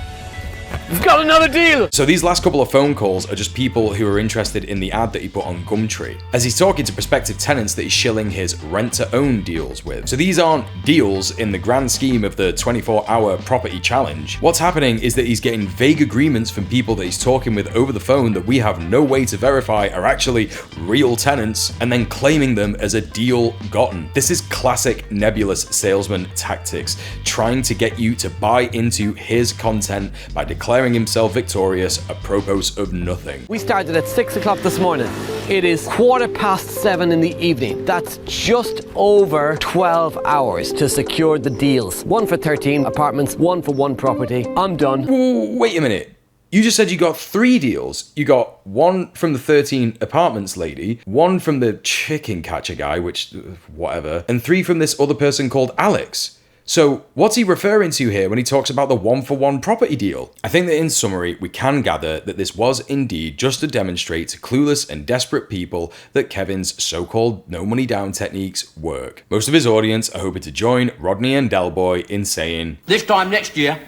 Speaker 3: We've got another deal!
Speaker 1: So these last couple of phone calls are just people who are interested in the ad that he put on Gumtree, as he's talking to prospective tenants that he's shilling his rent-to-own deals with. So these aren't deals in the grand scheme of the 24-hour property challenge. What's happening is that he's getting vague agreements from people that he's talking with over the phone that we have no way to verify are actually real tenants, and then claiming them as a deal gotten. This is classic nebulous salesman tactics, trying to get you to buy into his content by declaring himself victorious apropos of nothing.
Speaker 3: We started at 6 o'clock this morning. It is 7:15 in the evening. That's just over 12 hours to secure the deals. One for 13 apartments, one for one property. I'm done.
Speaker 1: Wait a minute. You just said you got 3 deals. You got one from the 13 apartments lady, one from the chicken catcher guy, which, whatever, and 3 from this other person called Alex. So what's he referring to here when he talks about the 1-for-1 property deal? I think that in summary, we can gather that this was indeed just to demonstrate to clueless and desperate people that Kevin's so-called no money down techniques work. Most of his audience are hoping to join Rodney and Delboy in saying,
Speaker 12: "This time next year,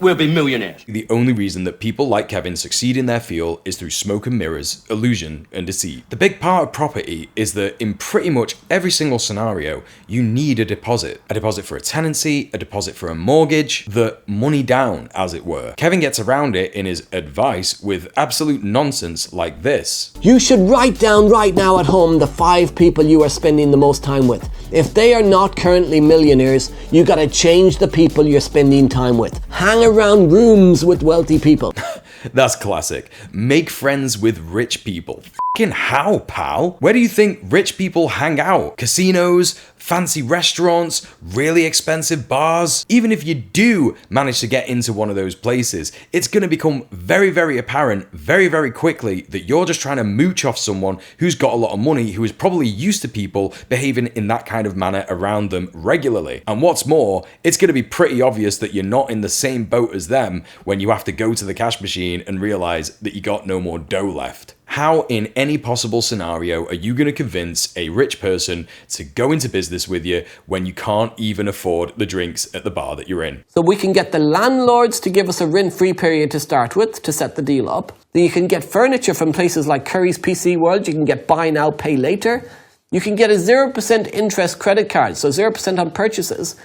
Speaker 12: we'll be millionaires."
Speaker 1: The only reason that people like Kevin succeed in their field is through smoke and mirrors, illusion and deceit. The big part of property is that in pretty much every single scenario, you need a deposit. A deposit for a tenancy, a deposit for a mortgage, the money down, as it were. Kevin gets around it in his advice with absolute nonsense like this.
Speaker 3: You should write down right now at home the 5 people you are spending the most time with. If they are not currently millionaires, you gotta change the people you're spending time with. Hang around rooms with wealthy people.
Speaker 1: That's classic. Make friends with rich people. Fucking how, pal? Where do you think rich people hang out? Casinos? Fancy restaurants? Really expensive bars? Even if you do manage to get into one of those places, it's going to become very, very apparent very, very quickly that you're just trying to mooch off someone who's got a lot of money, who is probably used to people behaving in that kind of manner around them regularly. And what's more, it's going to be pretty obvious that you're not in the same boat as them when you have to go to the cash machine and realize that you got no more dough left. How in any possible scenario are you going to convince a rich person to go into business with you when you can't even afford the drinks at the bar that you're in?
Speaker 3: So we can get the landlords to give us a rent-free period to start with to set the deal up. Then you can get furniture from places like Curry's PC World. You can get buy now, pay later. You can get a 0% interest credit card, so 0% on purchases.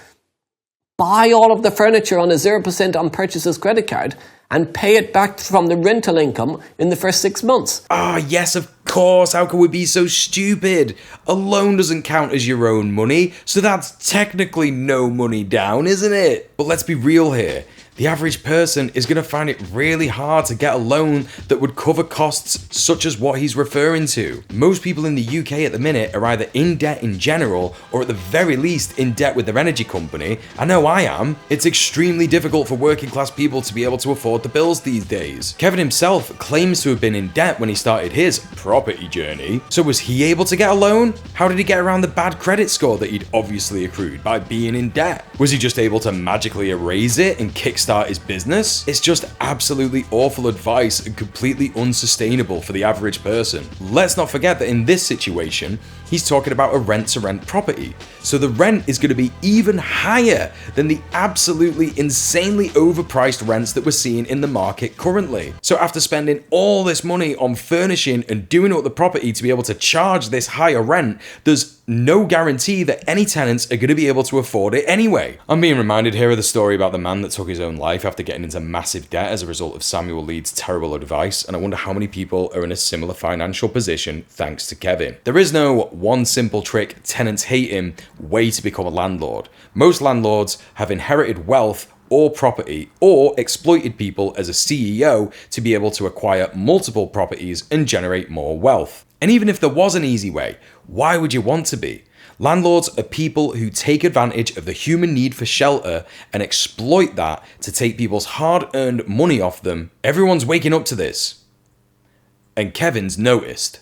Speaker 3: Buy all of the furniture on a 0% on purchases credit card and pay it back from the rental income in the first 6 months.
Speaker 1: Ah, yes, of course. How can we be so stupid? A loan doesn't count as your own money, so that's technically no money down, isn't it? But let's be real here. The average person is going to find it really hard to get a loan that would cover costs such as what he's referring to. Most people in the UK at the minute are either in debt in general or at the very least in debt with their energy company. I know I am. It's extremely difficult for working class people to be able to afford the bills these days. Kevin himself claims to have been in debt when he started his property journey. So was he able to get a loan? How did he get around the bad credit score that he'd obviously accrued by being in debt? Was he just able to magically erase it and kickstart his business? It's just absolutely awful advice and completely unsustainable for the average person. Let's not forget that in this situation, he's talking about a rent-to-rent property. So the rent is going to be even higher than the absolutely insanely overpriced rents that we're seeing in the market currently. So after spending all this money on furnishing and doing up the property to be able to charge this higher rent, there's no guarantee that any tenants are going to be able to afford it anyway. I'm being reminded here of the story about the man that took his own life after getting into massive debt as a result of Samuel Leeds' terrible advice, and I wonder how many people are in a similar financial position thanks to Kevin. There is no one simple trick, tenants hate him, way to become a landlord. Most landlords have inherited wealth or property, or exploited people as a CEO to be able to acquire multiple properties and generate more wealth. And even if there was an easy way, why would you want to be? Landlords are people who take advantage of the human need for shelter and exploit that to take people's hard-earned money off them. Everyone's waking up to this. And Kevin's noticed.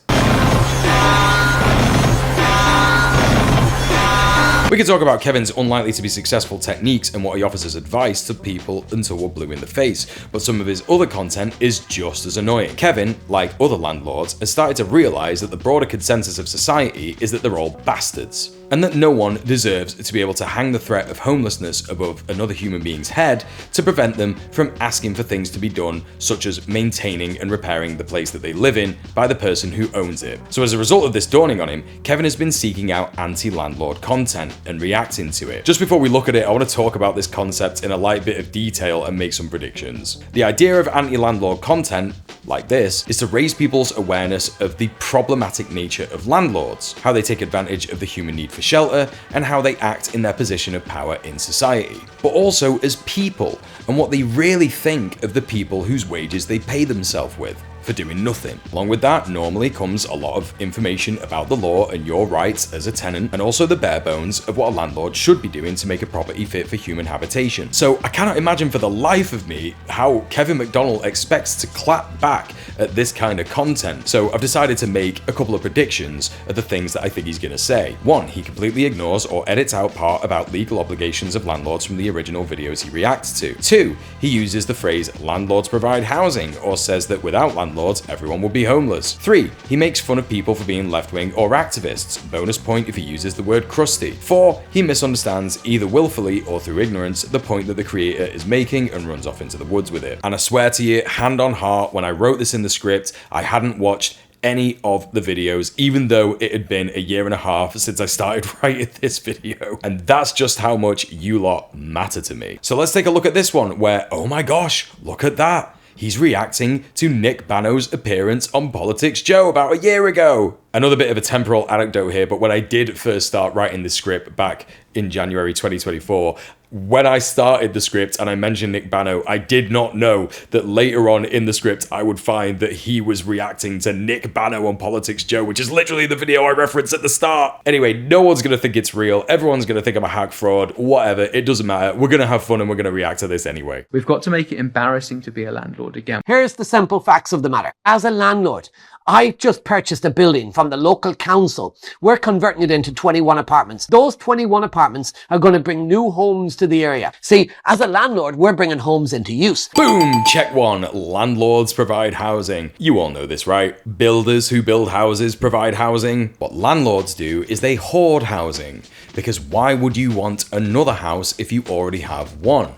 Speaker 1: We could talk about Kevin's unlikely to be successful techniques and what he offers as advice to people until we're blue in the face, but some of his other content is just as annoying. Kevin, like other landlords, has started to realise that the broader consensus of society is that they're all bastards, and that no one deserves to be able to hang the threat of homelessness above another human being's head to prevent them from asking for things to be done, such as maintaining and repairing the place that they live in by the person who owns it. So as a result of this dawning on him, Kevin has been seeking out anti-landlord content and reacting to it. Just before we look at it, I want to talk about this concept in a light bit of detail and make some predictions. The idea of anti-landlord content, like this, is to raise people's awareness of the problematic nature of landlords, how they take advantage of the human need for shelter, and how they act in their position of power in society, but also as people, and what they really think of the people whose wages they pay themselves with. for doing nothing. Along with that, normally comes a lot of information about the law and your rights as a tenant, and also the bare bones of what a landlord should be doing to make a property fit for human habitation. So I cannot imagine for the life of me how Kevin McDonnell expects to clap back at this kind of content. So I've decided to make a couple of predictions of the things that I think he's going to say. 1, he completely ignores or edits out part about legal obligations of landlords from the original videos he reacts to. 2, he uses the phrase landlords provide housing, or says that without landlords everyone would be homeless. 3, he makes fun of people for being left-wing or activists. Bonus point if he uses the word crusty. 4, he misunderstands either willfully or through ignorance the point that the creator is making and runs off into the woods with it. And I swear to you, hand on heart, when I wrote this in the script, I hadn't watched any of the videos, even though it had been a year and a half since I started writing this video. And that's just how much you lot matter to me. So let's take a look at this one where, oh my gosh, look at that. He's reacting to Nick Bano's appearance on Politics Joe about a year ago. Another bit of a temporal anecdote here, but when I did first start writing this script back in January 2024, when I started the script and I mentioned Nick Bano, I did not know that later on in the script I would find that he was reacting to Nick Bano on Politics Joe, which is literally the video I referenced at the start. Anyway, no one's going to think it's real. Everyone's going to think I'm a hack fraud, whatever. It doesn't matter. We're going to have fun and we're going to react to this anyway.
Speaker 2: We've got to make it embarrassing to be a landlord again.
Speaker 3: Here's the simple facts of the matter. As a landlord, I just purchased a building from the local council. We're converting it into 21 apartments. Those 21 apartments are going to bring new homes to the area. See, as a landlord, we're bringing homes into use.
Speaker 1: Boom! Check 1. Landlords provide housing. You all know this, right? Builders who build houses provide housing. What landlords do is they hoard housing. Because why would you want another house if you already have one?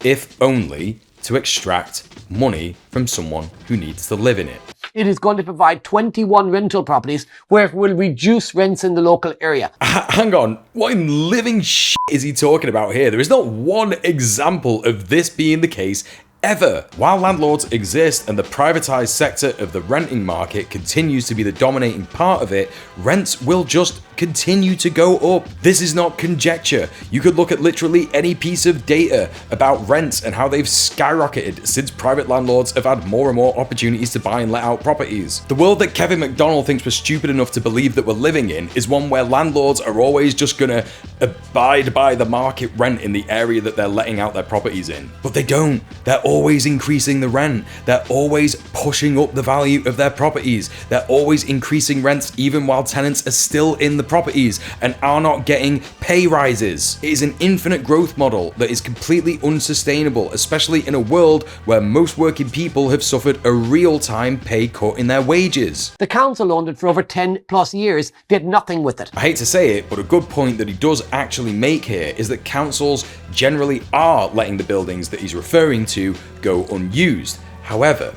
Speaker 1: If only to extract money from someone who needs to live in it.
Speaker 3: It is going to provide 21 rental properties where it will reduce rents in the local area.
Speaker 1: Hang on, what in living shit is he talking about here? There is not one example of this being the case ever. While landlords exist and the privatized sector of the renting market continues to be the dominating part of it, rents will just continue to go up. This is not conjecture. You could look at literally any piece of data about rents and how they've skyrocketed since private landlords have had more and more opportunities to buy and let out properties. The world that Kevin McDonnell thinks we're stupid enough to believe that we're living in is one where landlords are always just gonna abide by the market rent in the area that they're letting out their properties in. But they don't. They're always increasing the rent. They're always pushing up the value of their properties. They're always increasing rents even while tenants are still in the properties and are not getting pay rises. It is an infinite growth model that is completely unsustainable, especially in a world where most working people have suffered a real-time pay cut in their wages.
Speaker 3: The council owned it for over 10 plus years, did nothing with it.
Speaker 1: I hate to say it, but a good point that he does actually make here is that councils generally are letting the buildings that he's referring to go unused. However,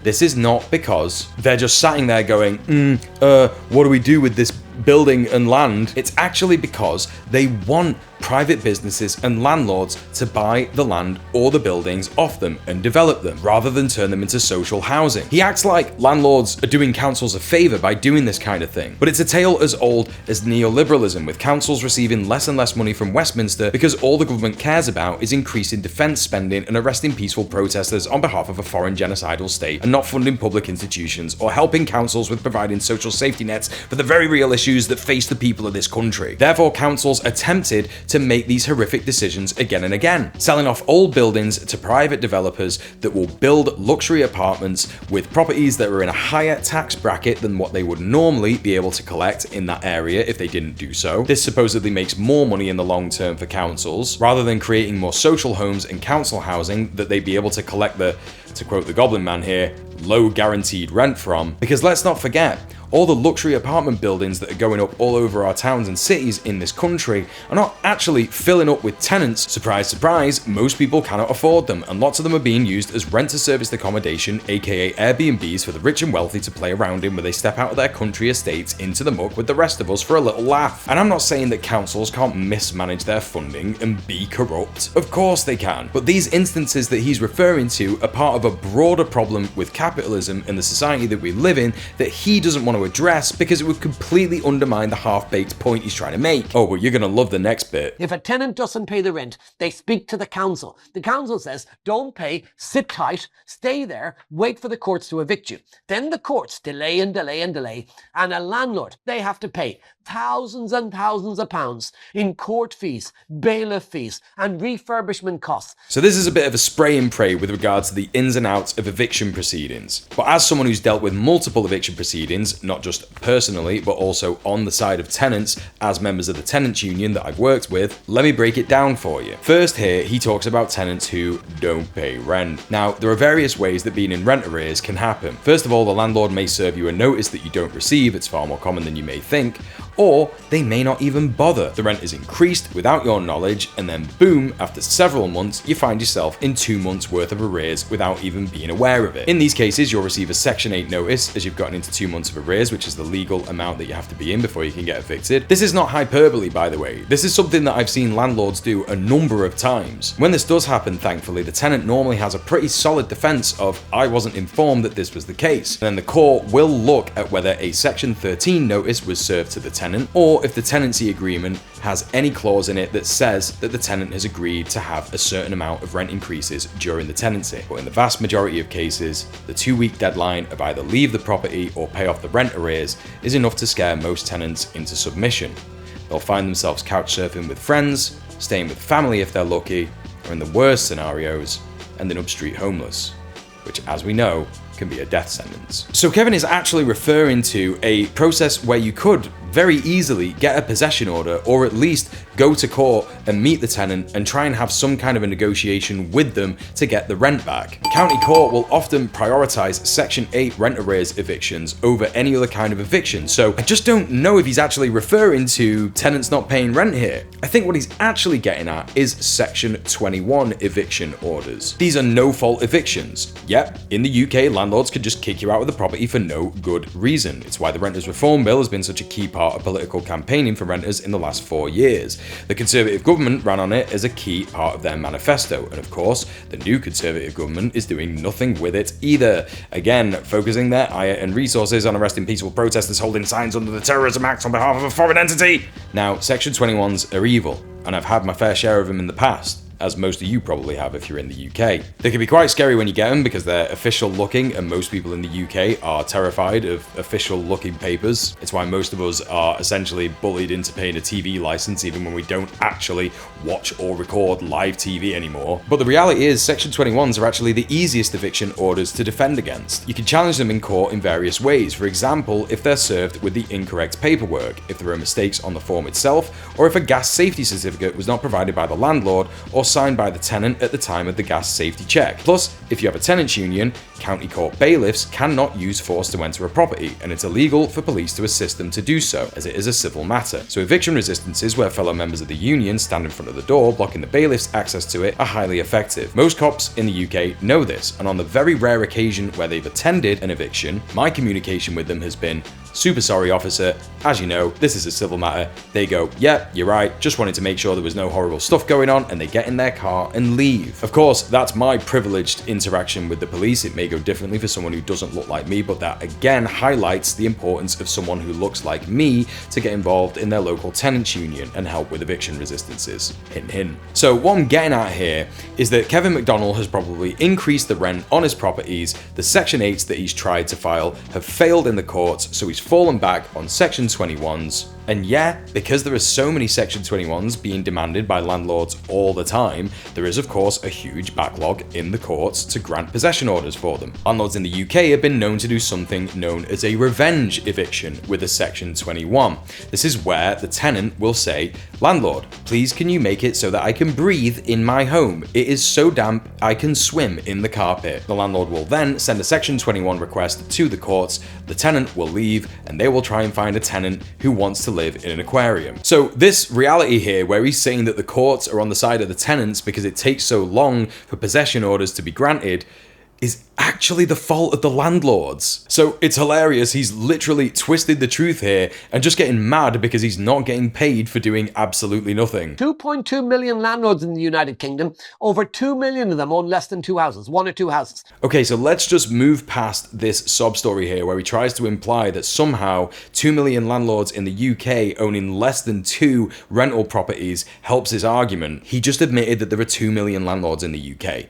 Speaker 1: this is not because they're just sitting there going, what do we do with this building and land? It's actually because they want private businesses and landlords to buy the land or the buildings off them and develop them, rather than turn them into social housing. He acts like landlords are doing councils a favour by doing this kind of thing, but it's a tale as old as neoliberalism, with councils receiving less and less money from Westminster because all the government cares about is increasing defence spending and arresting peaceful protesters on behalf of a foreign genocidal state, and not funding public institutions or helping councils with providing social safety nets for the very real issues that face the people of this country. Therefore, councils are tempted to make these horrific decisions again and again, selling off old buildings to private developers that will build luxury apartments with properties that are in a higher tax bracket than what they would normally be able to collect in that area if they didn't do so. This supposedly makes more money in the long term for councils, rather than creating more social homes and council housing that they'd be able to collect the, to quote the Goblin Man here, low guaranteed rent from. Because let's not forget, all the luxury apartment buildings that are going up all over our towns and cities in this country are not actually filling up with tenants. Surprise, surprise, most people cannot afford them, and lots of them are being used as rent-to-serviced accommodation, aka Airbnbs, for the rich and wealthy to play around in, where they step out of their country estates into the muck with the rest of us for a little laugh. And I'm not saying that councils can't mismanage their funding and be corrupt. Of course they can. But these instances that he's referring to are part of a broader problem with capitalism and the society that we live in that he doesn't want to address because it would completely undermine the half-baked point he's trying to make. Oh, but you're gonna love the next bit.
Speaker 3: If a tenant doesn't pay the rent, they speak to the council. The council says, don't pay, sit tight, stay there, wait for the courts to evict you. Then the courts delay and delay and delay, and a landlord, they have to pay thousands and thousands of pounds in court fees, bailiff fees, and refurbishment costs.
Speaker 1: So this is a bit of a spray and pray with regards to the ins and outs of eviction proceedings. But as someone who's dealt with multiple eviction proceedings, not just personally, but also on the side of tenants as members of the tenants union that I've worked with, let me break it down for you. First here, he talks about tenants who don't pay rent. Now, there are various ways that being in rent arrears can happen. First of all, the landlord may serve you a notice that you don't receive, it's far more common than you may think, or they may not even bother. The rent is increased without your knowledge, and then boom, after several months, you find yourself in 2 months worth of arrears without even being aware of it. In these cases, you'll receive a Section 8 notice as you've gotten into 2 months of arrears, which is the legal amount that you have to be in before you can get evicted. This is not hyperbole, by the way. This is something that I've seen landlords do a number of times. When this does happen, thankfully, the tenant normally has a pretty solid defense of, I wasn't informed that this was the case. And then the court will look at whether a Section 13 notice was served to the tenant, or if the tenancy agreement has any clause in it that says that the tenant has agreed to have a certain amount of rent increases during the tenancy. But in the vast majority of cases, the 2-week deadline of either leave the property or pay off the rent arrears is enough to scare most tenants into submission. They'll find themselves couch surfing with friends, staying with family if they're lucky, or in the worst scenarios, ending up street homeless, which, as we know, can be a death sentence. So Kevin is actually referring to a process where you could very easily get a possession order, or at least go to court and meet the tenant and try and have some kind of a negotiation with them to get the rent back. County court will often prioritize Section 8 rent arrears evictions over any other kind of eviction, so I just don't know if he's actually referring to tenants not paying rent here. I think what he's actually getting at is Section 21 eviction orders. These are no-fault evictions. Yep, in the UK, landlords could just kick you out of the property for no good reason. It's why the Renters Reform Bill has been such a key part of political campaigning for renters in the last 4 years. The Conservative government ran on it as a key part of their manifesto, and of course, the new Conservative government is doing nothing with it either. Again, focusing their ire and resources on arresting peaceful protesters holding signs under the Terrorism Act on behalf of a foreign entity. Now, Section 21s are evil, and I've had my fair share of them in the past, as most of you probably have if you're in the UK. They can be quite scary when you get them because they're official looking, and most people in the UK are terrified of official looking papers. It's why most of us are essentially bullied into paying a TV license even when we don't actually watch or record live TV anymore. But the reality is Section 21s are actually the easiest eviction orders to defend against. You can challenge them in court in various ways. For example, if they're served with the incorrect paperwork, if there are mistakes on the form itself, or if a gas safety certificate was not provided by the landlord or signed by the tenant at the time of the gas safety check. Plus, if you have a tenants union, county court bailiffs cannot use force to enter a property, and it's illegal for police to assist them to do so, as it is a civil matter. So eviction resistances where fellow members of the union stand in front of the door blocking the bailiff's access to it are highly effective. Most cops in the UK know this, and on the very rare occasion where they've attended an eviction, my communication with them has been, "Super sorry, officer. As you know, this is a civil matter." They go, "Yeah, you're right. Just wanted to make sure there was no horrible stuff going on," and they get in their car and leave. Of course, that's my privileged interaction with the police. It may go differently for someone who doesn't look like me, but that again highlights the importance of someone who looks like me to get involved in their local tenants union and help with eviction resistances. Hint, hint. So what I'm getting at here is that Kevin McDonnell has probably increased the rent on his properties. The Section 8s that he's tried to file have failed in the courts, so he's fallen back on Section 21s. And yeah, because there are so many Section 21s being demanded by landlords all the time, there is of course a huge backlog in the courts to grant possession orders for them. Landlords in the UK have been known to do something known as a revenge eviction with a Section 21. This is where the tenant will say, "Landlord, please can you make it so that I can breathe in my home? It is so damp I can swim in the carpet." The landlord will then send a Section 21 request to the courts, the tenant will leave, and they will try and find a tenant who wants to live in an aquarium. So this reality here where he's saying that the courts are on the side of the tenants because it takes so long for possession orders to be granted is actually the fault of the landlords. So it's hilarious, he's literally twisted the truth here and just getting mad because he's not getting paid for doing absolutely nothing.
Speaker 3: 2.2 million landlords in the United Kingdom. Over 2 million of them own less than 2 houses, 1 or 2 houses.
Speaker 1: Okay, so let's just move past this sob story here where he tries to imply that somehow 2 million landlords in the UK owning less than 2 rental properties helps his argument. He just admitted that there are 2 million landlords in the UK.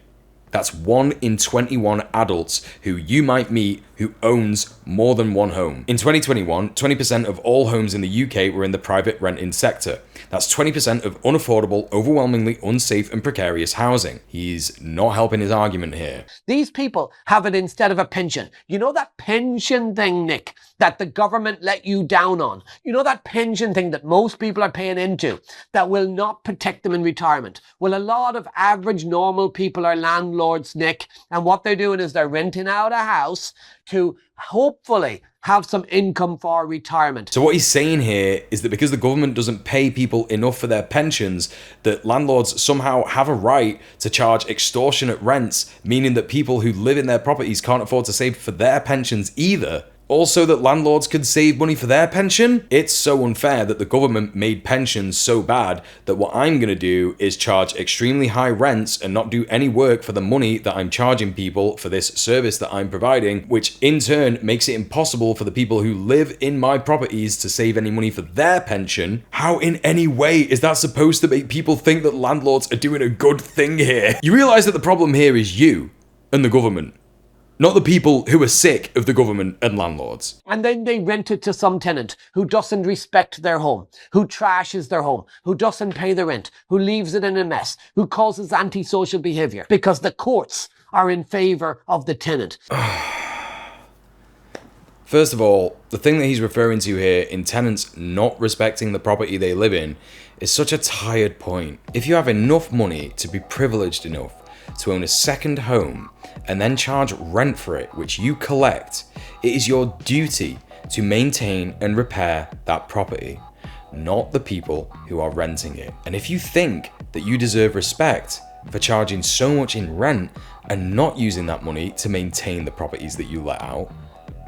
Speaker 1: That's 1 in 21 adults who you might meet who owns more than one home. In 2021, 20% of all homes in the UK were in the private renting sector. That's 20% of unaffordable, overwhelmingly unsafe and precarious housing. He's not helping his argument here.
Speaker 3: These people have it instead of a pension. You know that pension thing, Nick, that the government let you down on? You know that pension thing that most people are paying into that will not protect them in retirement? Well, a lot of average normal people are landlords, Nick, and what they're doing is they're renting out a house to hopefully have some income for retirement.
Speaker 1: So what he's saying here is that because the government doesn't pay people enough for their pensions, that landlords somehow have a right to charge extortionate rents, meaning that people who live in their properties can't afford to save for their pensions either. Also that landlords could save money for their pension? It's so unfair that the government made pensions so bad that what I'm going to do is charge extremely high rents and not do any work for the money that I'm charging people for this service that I'm providing, which in turn makes it impossible for the people who live in my properties to save any money for their pension. How in any way is that supposed to make people think that landlords are doing a good thing here? You realise that the problem here is you and the government. Not the people who are sick of the government and landlords.
Speaker 3: And then they rent it to some tenant who doesn't respect their home, who trashes their home, who doesn't pay the rent, who leaves it in a mess, who causes antisocial behaviour because the courts are in favour of the tenant.
Speaker 1: First of all, the thing that he's referring to here in tenants not respecting the property they live in is such a tired point. If you have enough money to be privileged enough to own a second home and then charge rent for it, which you collect, it is your duty to maintain and repair that property, not the people who are renting it. And if you think that you deserve respect for charging so much in rent and not using that money to maintain the properties that you let out,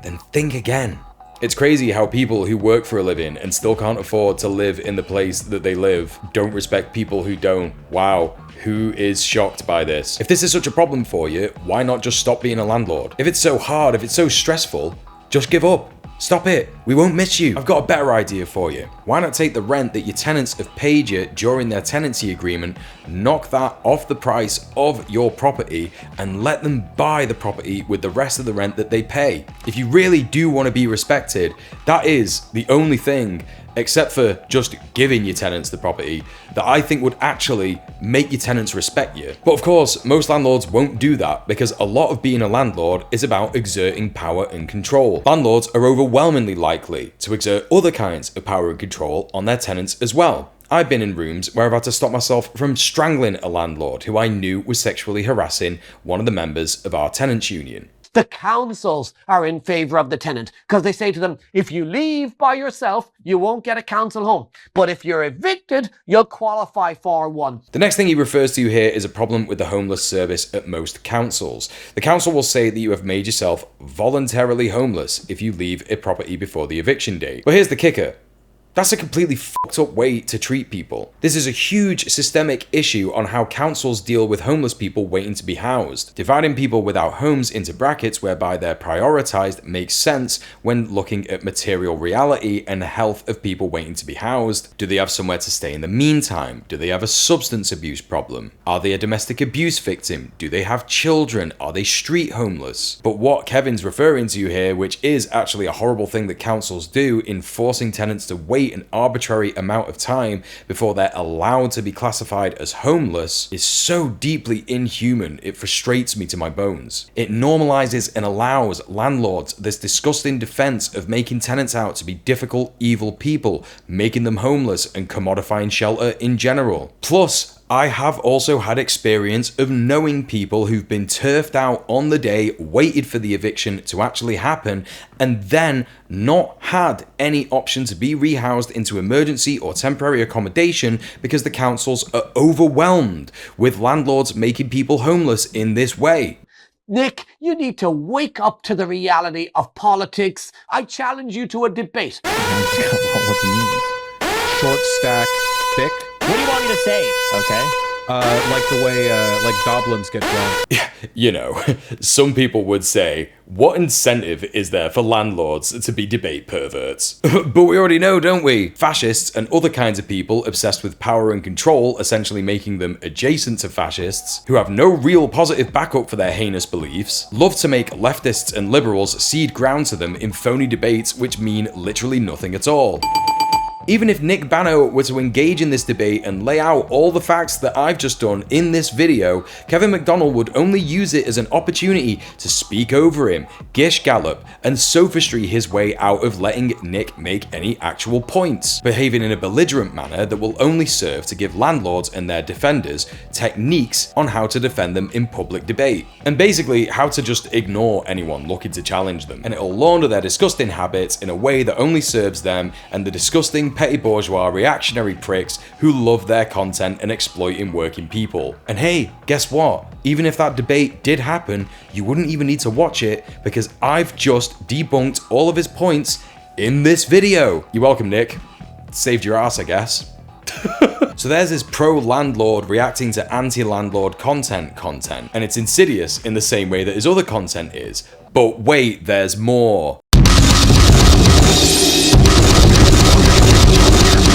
Speaker 1: then think again. It's crazy how people who work for a living and still can't afford to live in the place that they live don't respect people who don't. Wow, who is shocked by this? If this is such a problem for you, why not just stop being a landlord? If it's so hard, if it's so stressful, just give up. Stop it. We won't miss you. I've got a better idea for you. Why not take the rent that your tenants have paid you during their tenancy agreement, knock that off the price of your property, and let them buy the property with the rest of the rent that they pay? If you really do want to be respected, that is the only thing, except for just giving your tenants the property, that I think would actually make your tenants respect you. But of course, most landlords won't do that because a lot of being a landlord is about exerting power and control. Landlords are overwhelmingly likely to exert other kinds of power and control on their tenants as well. I've been in rooms where I've had to stop myself from strangling a landlord who I knew was sexually harassing one of the members of our tenants union.
Speaker 3: The councils are in favour of the tenant because they say to them, if you leave by yourself, you won't get a council home. But if you're evicted, you'll qualify for one.
Speaker 1: The next thing he refers to here is a problem with the homeless service at most councils. The council will say that you have made yourself voluntarily homeless if you leave a property before the eviction date. But here's the kicker. That's a completely fucked up way to treat people. This is a huge systemic issue on how councils deal with homeless people waiting to be housed. Dividing people without homes into brackets whereby they're prioritized makes sense when looking at material reality and the health of people waiting to be housed. Do they have somewhere to stay in the meantime? Do they have a substance abuse problem? Are they a domestic abuse victim? Do they have children? Are they street homeless? But what Kevin's referring to here, which is actually a horrible thing that councils do in forcing tenants to wait an arbitrary amount of time before they're allowed to be classified as homeless, is so deeply inhuman it frustrates me to my bones. It normalizes and allows landlords this disgusting defense of making tenants out to be difficult, evil people, making them homeless and commodifying shelter in general. Plus, I have also had experience of knowing people who've been turfed out on the day, waited for the eviction to actually happen, and then not had any option to be rehoused into emergency or temporary accommodation because the councils are overwhelmed with landlords making people homeless in this way.
Speaker 3: Nick, you need to wake up to the reality of politics. I challenge you to a debate.
Speaker 13: Short stack, thick.
Speaker 9: What do you want me to say? Okay.
Speaker 13: Like the way, like goblins get drunk.
Speaker 1: You know, some people would say, what incentive is there for landlords to be debate perverts? But we already know, don't we? Fascists and other kinds of people obsessed with power and control, essentially making them adjacent to fascists, who have no real positive backup for their heinous beliefs, love to make leftists and liberals cede ground to them in phony debates which mean literally nothing at all. Even if Nick Bano were to engage in this debate and lay out all the facts that I've just done in this video, Kevin McDonnell would only use it as an opportunity to speak over him, gish gallop, and sophistry his way out of letting Nick make any actual points, behaving in a belligerent manner that will only serve to give landlords and their defenders techniques on how to defend them in public debate, and basically how to just ignore anyone looking to challenge them, and it'll launder their disgusting habits in a way that only serves them and the disgusting petty bourgeois reactionary pricks who love their content and exploiting working people. And hey, guess what? Even if that debate did happen, you wouldn't even need to watch it because I've just debunked all of his points in this video. You're welcome, Nick. Saved your ass, I guess. So there's this pro-landlord reacting to anti-landlord content, and it's insidious in the same way that his other content is. But wait, there's more.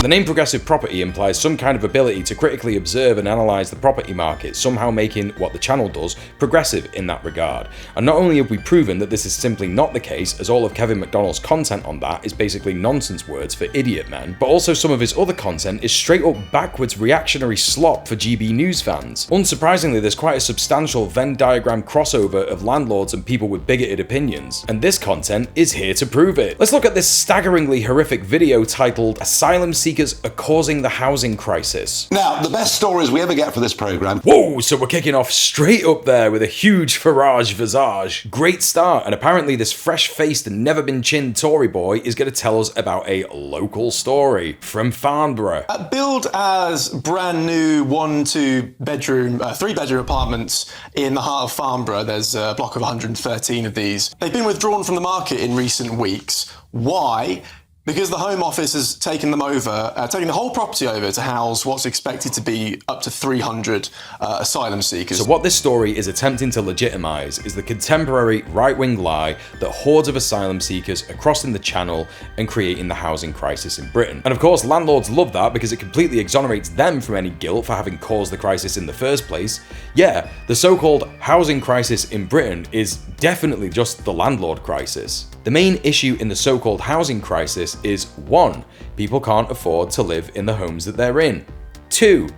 Speaker 1: The name progressive property implies some kind of ability to critically observe and analyse the property market, somehow making what the channel does progressive in that regard. And not only have we proven that this is simply not the case, as all of Kevin McDonnell's content on that is basically nonsense words for idiot men, but also some of his other content is straight up backwards reactionary slop for GB News fans. Unsurprisingly, there's quite a substantial Venn diagram crossover of landlords and people with bigoted opinions, and this content is here to prove it. Let's look at this staggeringly horrific video titled "Asylum Seekers are Causing the Housing Crisis."
Speaker 14: Now, the best stories we ever get for this programme.
Speaker 1: Whoa, so we're kicking off straight up there with a huge Farage visage. Great start, and apparently this fresh-faced and never-been-chinned Tory boy is going to tell us about a local story from Farnborough.
Speaker 15: Billed as brand new 1-2-bedroom, 3-bedroom apartments in the heart of Farnborough. There's a block of 113 of these. They've been withdrawn from the market in recent weeks. Why? Because the Home Office has taken them over, taking the whole property over to house what's expected to be up to 300 asylum seekers.
Speaker 1: So what this story is attempting to legitimise is the contemporary right-wing lie that hordes of asylum seekers are crossing the channel and creating the housing crisis in Britain. And of course, landlords love that because it completely exonerates them from any guilt for having caused the crisis in the first place. Yeah, the so-called housing crisis in Britain is definitely just the landlord crisis. The main issue in the so-called housing crisis is 1. People can't afford to live in the homes that they're in. 2.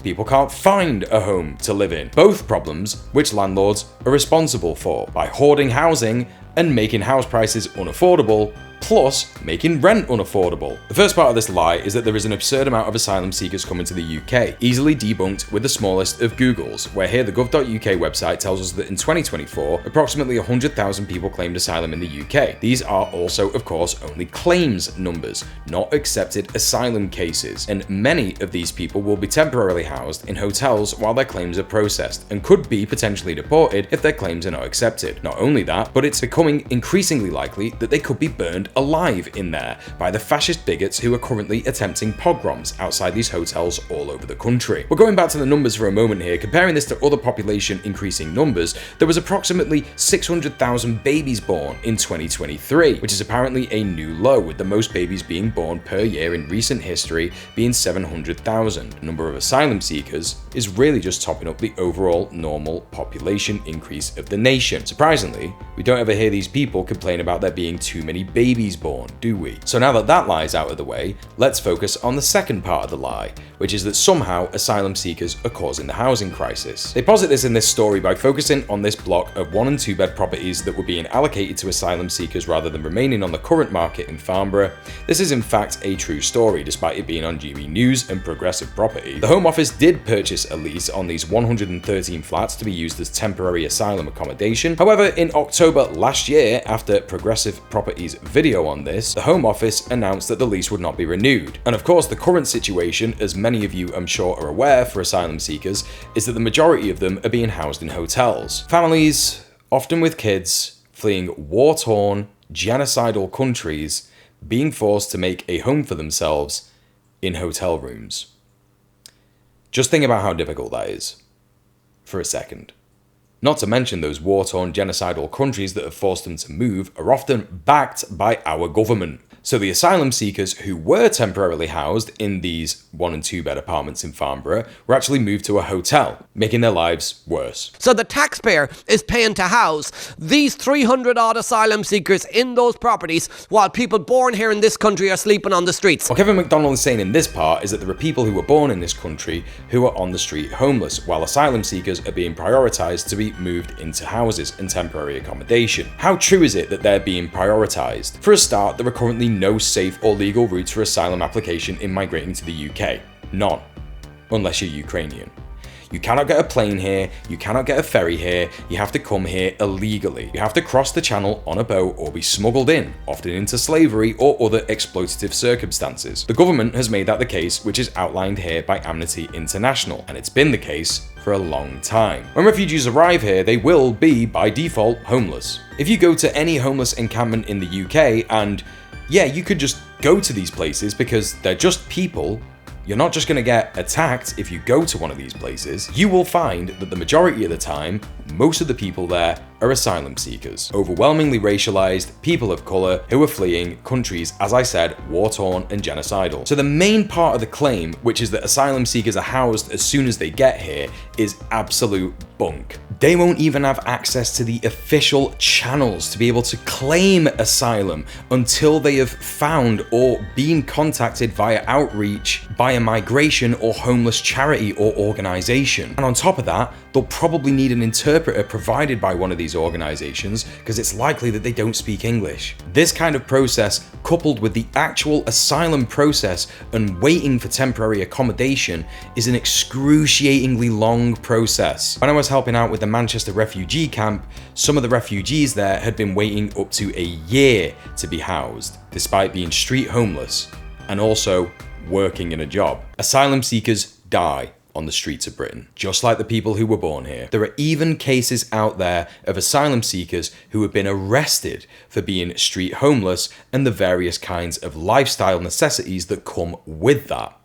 Speaker 1: People can't find a home to live in. Both problems which landlords are responsible for by hoarding housing and making house prices unaffordable, plus making rent unaffordable. The first part of this lie is that there is an absurd amount of asylum seekers coming to the UK, easily debunked with the smallest of Googles, where here the gov.uk website tells us that in 2024, approximately 100,000 people claimed asylum in the UK. These are also, of course, only claims numbers, not accepted asylum cases, and many of these people will be temporarily housed in hotels while their claims are processed, and could be potentially deported if their claims are not accepted. Not only that, but it's becoming increasingly likely that they could be burned alive in there by the fascist bigots who are currently attempting pogroms outside these hotels all over the country. We're going back to the numbers for a moment here. Comparing this to other population increasing numbers, there was approximately 600,000 babies born in 2023, which is apparently a new low, with the most babies being born per year in recent history being 700,000. The number of asylum seekers is really just topping up the overall normal population increase of the nation. Surprisingly, we don't ever hear these people complain about there being too many babies born, do we? So now that that lie's out of the way, let's focus on the second part of the lie, which is that somehow asylum seekers are causing the housing crisis. They posit this in this story by focusing on this block of 1- and 2-bed properties that were being allocated to asylum seekers rather than remaining on the current market in Farnborough. This is in fact a true story, despite it being on GB News and progressive property. The Home Office did purchase a lease on these 113 flats to be used as temporary asylum accommodation. However, in October last year, after Progressive Property's video on this, the Home Office announced that the lease would not be renewed. And of course, the current situation, as many of you I'm sure are aware for asylum seekers, is that the majority of them are being housed in hotels. Families often with kids fleeing war-torn, genocidal countries, being forced to make a home for themselves in hotel rooms. Just think about how difficult that is for a second. Not to mention those war-torn genocidal countries that have forced them to move are often backed by our government. So the asylum seekers who were temporarily housed in these 1 and 2 bed apartments in Farnborough were actually moved to a hotel, making their lives worse.
Speaker 3: So the taxpayer is paying to house these 300 odd asylum seekers in those properties while people born here in this country are sleeping on the streets.
Speaker 1: What Kevin McDonnell is saying in this part is that there are people who were born in this country who are on the street homeless, while asylum seekers are being prioritised to be moved into houses and temporary accommodation. How true is it that they're being prioritised? For a start, there are currently no safe or legal routes for asylum application in migrating to the UK. None. Unless you're Ukrainian. You cannot get a plane here, you cannot get a ferry here, you have to come here illegally. You have to cross the channel on a boat or be smuggled in, often into slavery or other exploitative circumstances. The government has made that the case, which is outlined here by Amnesty International, and it's been the case for a long time. When refugees arrive here, they will be, by default, homeless. If you go to any homeless encampment in the UK, and yeah, you could just go to these places because they're just people. You're not just going to get attacked if you go to one of these places. You will find that the majority of the time, most of the people there are asylum seekers. Overwhelmingly racialized people of colour who are fleeing countries, as I said, war-torn and genocidal. So the main part of the claim, which is that asylum seekers are housed as soon as they get here, is absolute bunk. They won't even have access to the official channels to be able to claim asylum until they have found or been contacted via outreach by a migration or homeless charity or organisation. And on top of that, they'll probably need an interpreter provided by one of these organisations because it's likely that they don't speak English. This kind of process, coupled with the actual asylum process and waiting for temporary accommodation, is an excruciatingly long process. When I was helping out with the Manchester refugee camp, some of the refugees there had been waiting up to a year to be housed, despite being street homeless and also working in a job. Asylum seekers die on the streets of Britain, just like the people who were born here. There are even cases out there of asylum seekers who have been arrested for being street homeless and the various kinds of lifestyle necessities that come with that.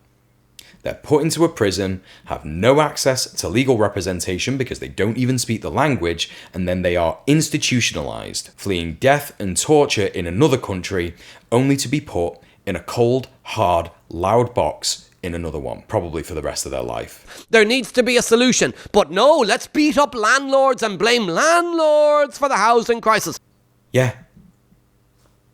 Speaker 1: They're put into a prison, have no access to legal representation because they don't even speak the language, and then they are institutionalized, fleeing death and torture in another country, only to be put in a cold, hard, loud box in another one, probably for the rest of their life.
Speaker 3: There needs to be a solution, but no, let's beat up landlords and blame landlords for the housing crisis.
Speaker 1: Yeah.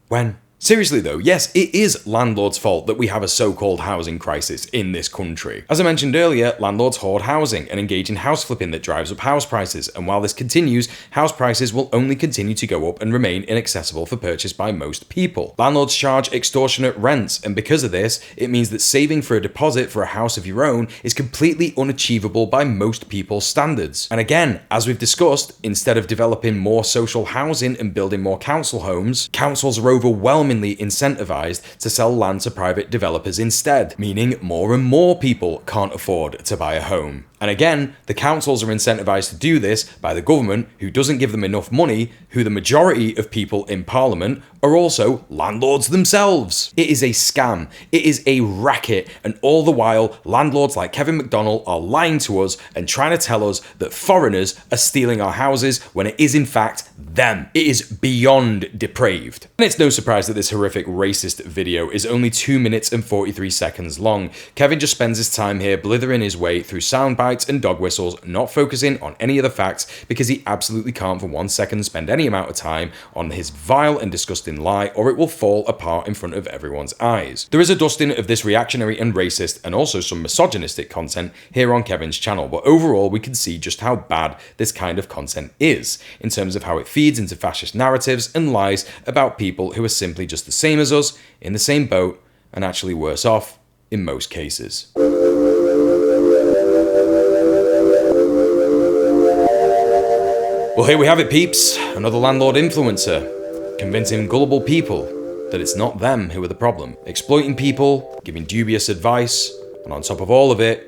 Speaker 1: When? Seriously though, yes, it is landlords' fault that we have a so-called housing crisis in this country. As I mentioned earlier, landlords hoard housing and engage in house flipping that drives up house prices, and while this continues, house prices will only continue to go up and remain inaccessible for purchase by most people. Landlords charge extortionate rents, and because of this, it means that saving for a deposit for a house of your own is completely unachievable by most people's standards. And again, as we've discussed, instead of developing more social housing and building more council homes, councils are overwhelmingly incentivized to sell land to private developers instead, meaning more and more people can't afford to buy a home. And again, the councils are incentivized to do this by the government, who doesn't give them enough money, who the majority of people in Parliament are also landlords themselves. It is a scam. It is a racket. And all the while, landlords like Kevin McDonnell are lying to us and trying to tell us that foreigners are stealing our houses when it is in fact them. It is beyond depraved. And it's no surprise that this horrific racist video is only 2 minutes and 43 seconds long. Kevin just spends his time here blithering his way through sound bites and dog whistles, not focusing on any of the facts because he absolutely can't for 1 second spend any amount of time on his vile and disgusting lie, or it will fall apart in front of everyone's eyes. There is a dusting of this reactionary and racist and also some misogynistic content here on Kevin's channel, but overall we can see just how bad this kind of content is in terms of how it feeds into fascist narratives and lies about people who are simply just the same as us, in the same boat, and actually worse off in most cases. Well, here we have it, peeps. Another landlord influencer, convincing gullible people that it's not them who are the problem, exploiting people, giving dubious advice, and on top of all of it,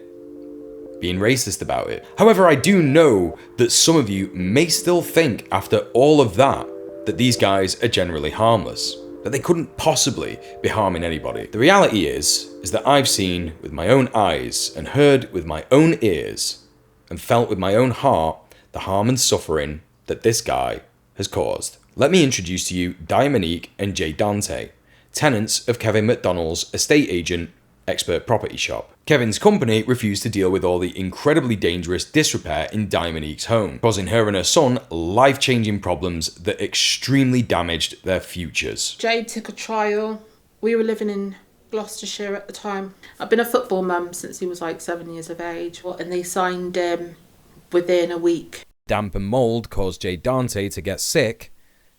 Speaker 1: being racist about it. However, I do know that some of you may still think after all of that these guys are generally harmless, that they couldn't possibly be harming anybody. The reality is that I've seen with my own eyes and heard with my own ears and felt with my own heart the harm and suffering that this guy has caused. Let me introduce to you Dominique and Jay Dante, tenants of Kevin McDonnell's estate agent expert property shop. Kevin's company refused to deal with all the incredibly dangerous disrepair in Dominique's home, causing her and her son life-changing problems that extremely damaged their futures.
Speaker 16: Jay took a trial. We were living in Gloucestershire at the time. I've been a football mum since he was like 7 years of age, and they signed him within a week.
Speaker 1: Damp and mould caused Jay Dante to get sick,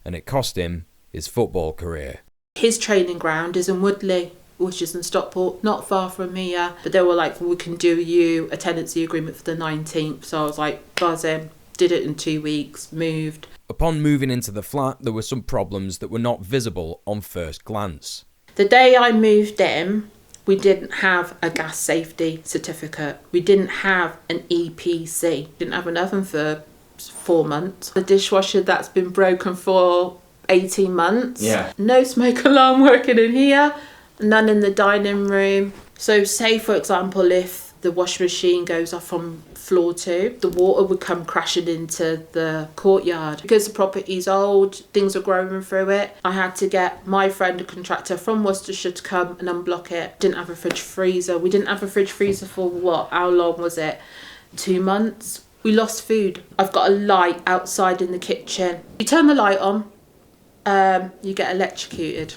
Speaker 1: and it cost him his football career.
Speaker 16: His training ground is in Woodley, which is in Stockport, not far from here. But they were like, we can do you a tenancy agreement for the 19th. So I was like, buzzing, did it in 2 weeks, moved.
Speaker 1: Upon moving into the flat, there were some problems that were not visible on first glance.
Speaker 16: The day I moved in, we didn't have a gas safety certificate. We didn't have an EPC. Didn't have an oven for 4 months. The dishwasher that's been broken for 18 months.
Speaker 1: Yeah.
Speaker 16: No smoke alarm working in here. None in the dining room. So say, for example, if the washing machine goes off from floor 2, the water would come crashing into the courtyard. Because the property's old, things are growing through it. I had to get my friend, a contractor from Worcestershire, to come and unblock it. Didn't have a fridge freezer. We didn't have a fridge freezer for what? How long was it? 2 months. We lost food. I've got a light outside in the kitchen. You turn the light on, you get electrocuted.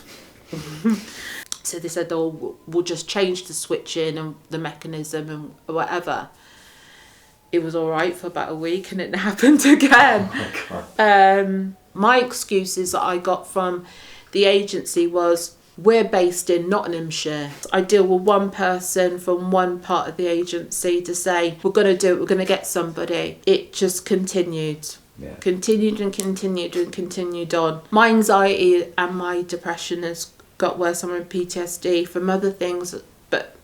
Speaker 16: So they said, oh, we'll just change the switching and the mechanism and whatever. It was all right for about a week and it happened again.
Speaker 1: Oh my God.
Speaker 16: My excuses that I got from the agency was, we're based in Nottinghamshire. I deal with one person from one part of the agency to say, we're going to do it, we're going to get somebody. It just continued.
Speaker 1: Yeah.
Speaker 16: Continued and continued and continued on. My anxiety and my depression has got worse. I'm in PTSD from other things, but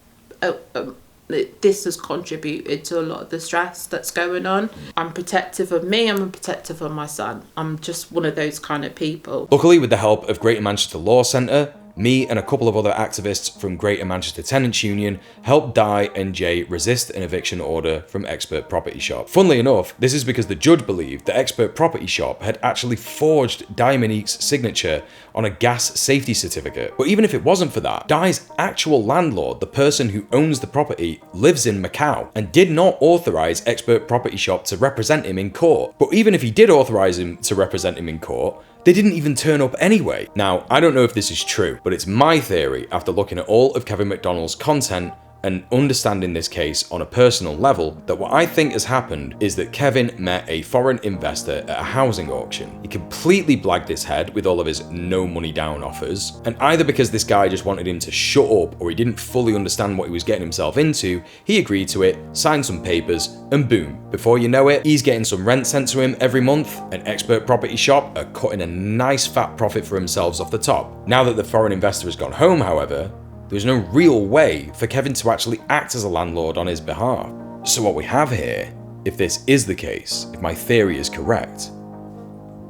Speaker 16: this has contributed to a lot of the stress that's going on. I'm protective of me, I'm protective of my son. I'm just one of those kind of people.
Speaker 1: Luckily, with the help of Greater Manchester Law Centre, me and a couple of other activists from Greater Manchester Tenants Union helped Di and Jay resist an eviction order from Expert Property Shop. Funnily enough, this is because the judge believed that Expert Property Shop had actually forged Dominique's signature on a gas safety certificate. But even if it wasn't for that, Di's actual landlord, the person who owns the property, lives in Macau and did not authorise Expert Property Shop to represent him in court. But even if he did authorise him to represent him in court, they didn't even turn up anyway. Now, I don't know if this is true, but it's my theory after looking at all of Kevin McDonnell's content and understanding this case on a personal level, that what I think has happened is that Kevin met a foreign investor at a housing auction. He completely blagged his head with all of his no money down offers, and either because this guy just wanted him to shut up or he didn't fully understand what he was getting himself into, he agreed to it, signed some papers, and boom, before you know it, he's getting some rent sent to him every month, and Expert Property Shop are cutting a nice fat profit for themselves off the top. Now that the foreign investor has gone home, however, there's no real way for Kevin to actually act as a landlord on his behalf. So what we have here, if this is the case, if my theory is correct,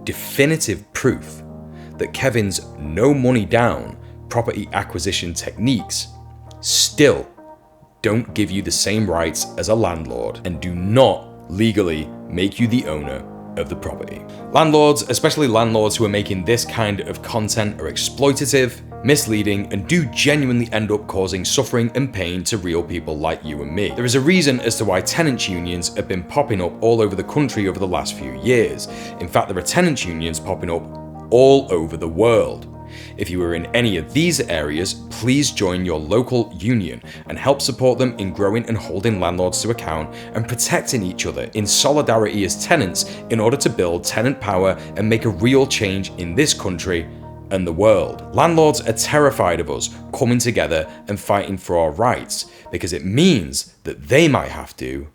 Speaker 1: definitive proof that Kevin's no money down property acquisition techniques still don't give you the same rights as a landlord and do not legally make you the owner of the property. Landlords, especially landlords who are making this kind of content, are exploitative, misleading, and do genuinely end up causing suffering and pain to real people like you and me. There is a reason as to why tenants unions have been popping up all over the country over the last few years. In fact, there are tenants unions popping up all over the world. If you are in any of these areas, please join your local union and help support them in growing and holding landlords to account and protecting each other in solidarity as tenants in order to build tenant power and make a real change in this country and the world. Landlords are terrified of us coming together and fighting for our rights because it means that they might have to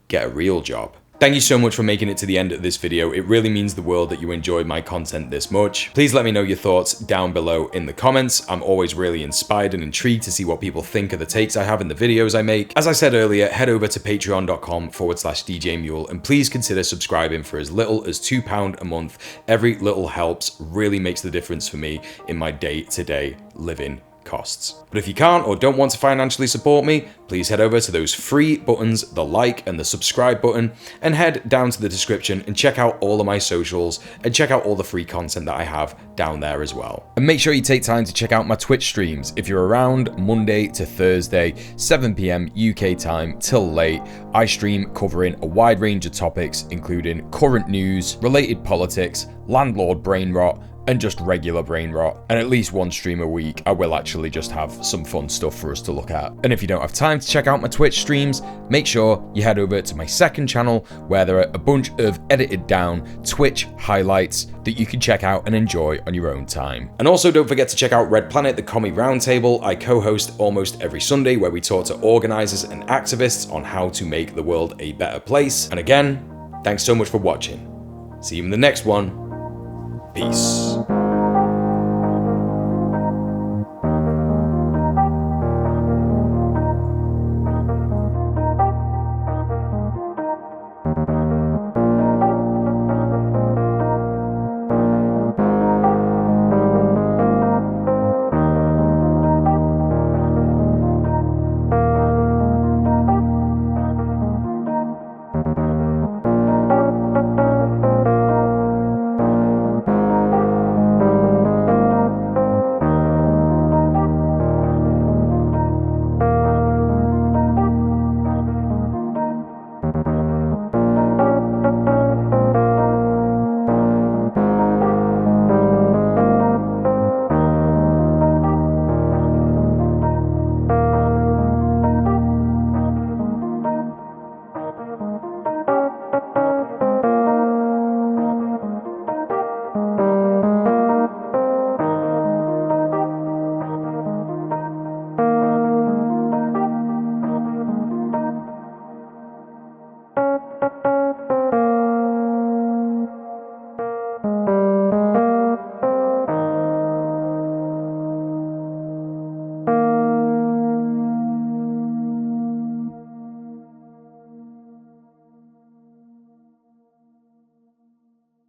Speaker 1: get a real job. Thank you so much for making it to the end of this video. It really means the world that you enjoyed my content this much. Please let me know your thoughts down below in the comments. I'm always really inspired and intrigued to see what people think of the takes I have in the videos I make. As I said earlier, head over to patreon.com/DJMule and please consider subscribing for as little as £2 a month. Every little helps, really makes the difference for me in my day-to-day living costs. But if you can't or don't want to financially support me, please head over to those free buttons, the like and the subscribe button, and head down to the description and check out all of my socials and check out all the free content that I have down there as well. And make sure you take time to check out my Twitch streams. If you're around Monday to Thursday, 7 PM UK time till late, I stream covering a wide range of topics, including current news, related politics, landlord brain rot, and just regular brain rot. And at least one stream a week, I will actually just have some fun stuff for us to look at. And if you don't have time to check out my Twitch streams, make sure you head over to my second channel where there are a bunch of edited down Twitch highlights that you can check out and enjoy on your own time. And also don't forget to check out Red Planet, the commie roundtable I co-host almost every Sunday, where we talk to organisers and activists on how to make the world a better place. And again, thanks so much for watching. See you in the next one. Peace.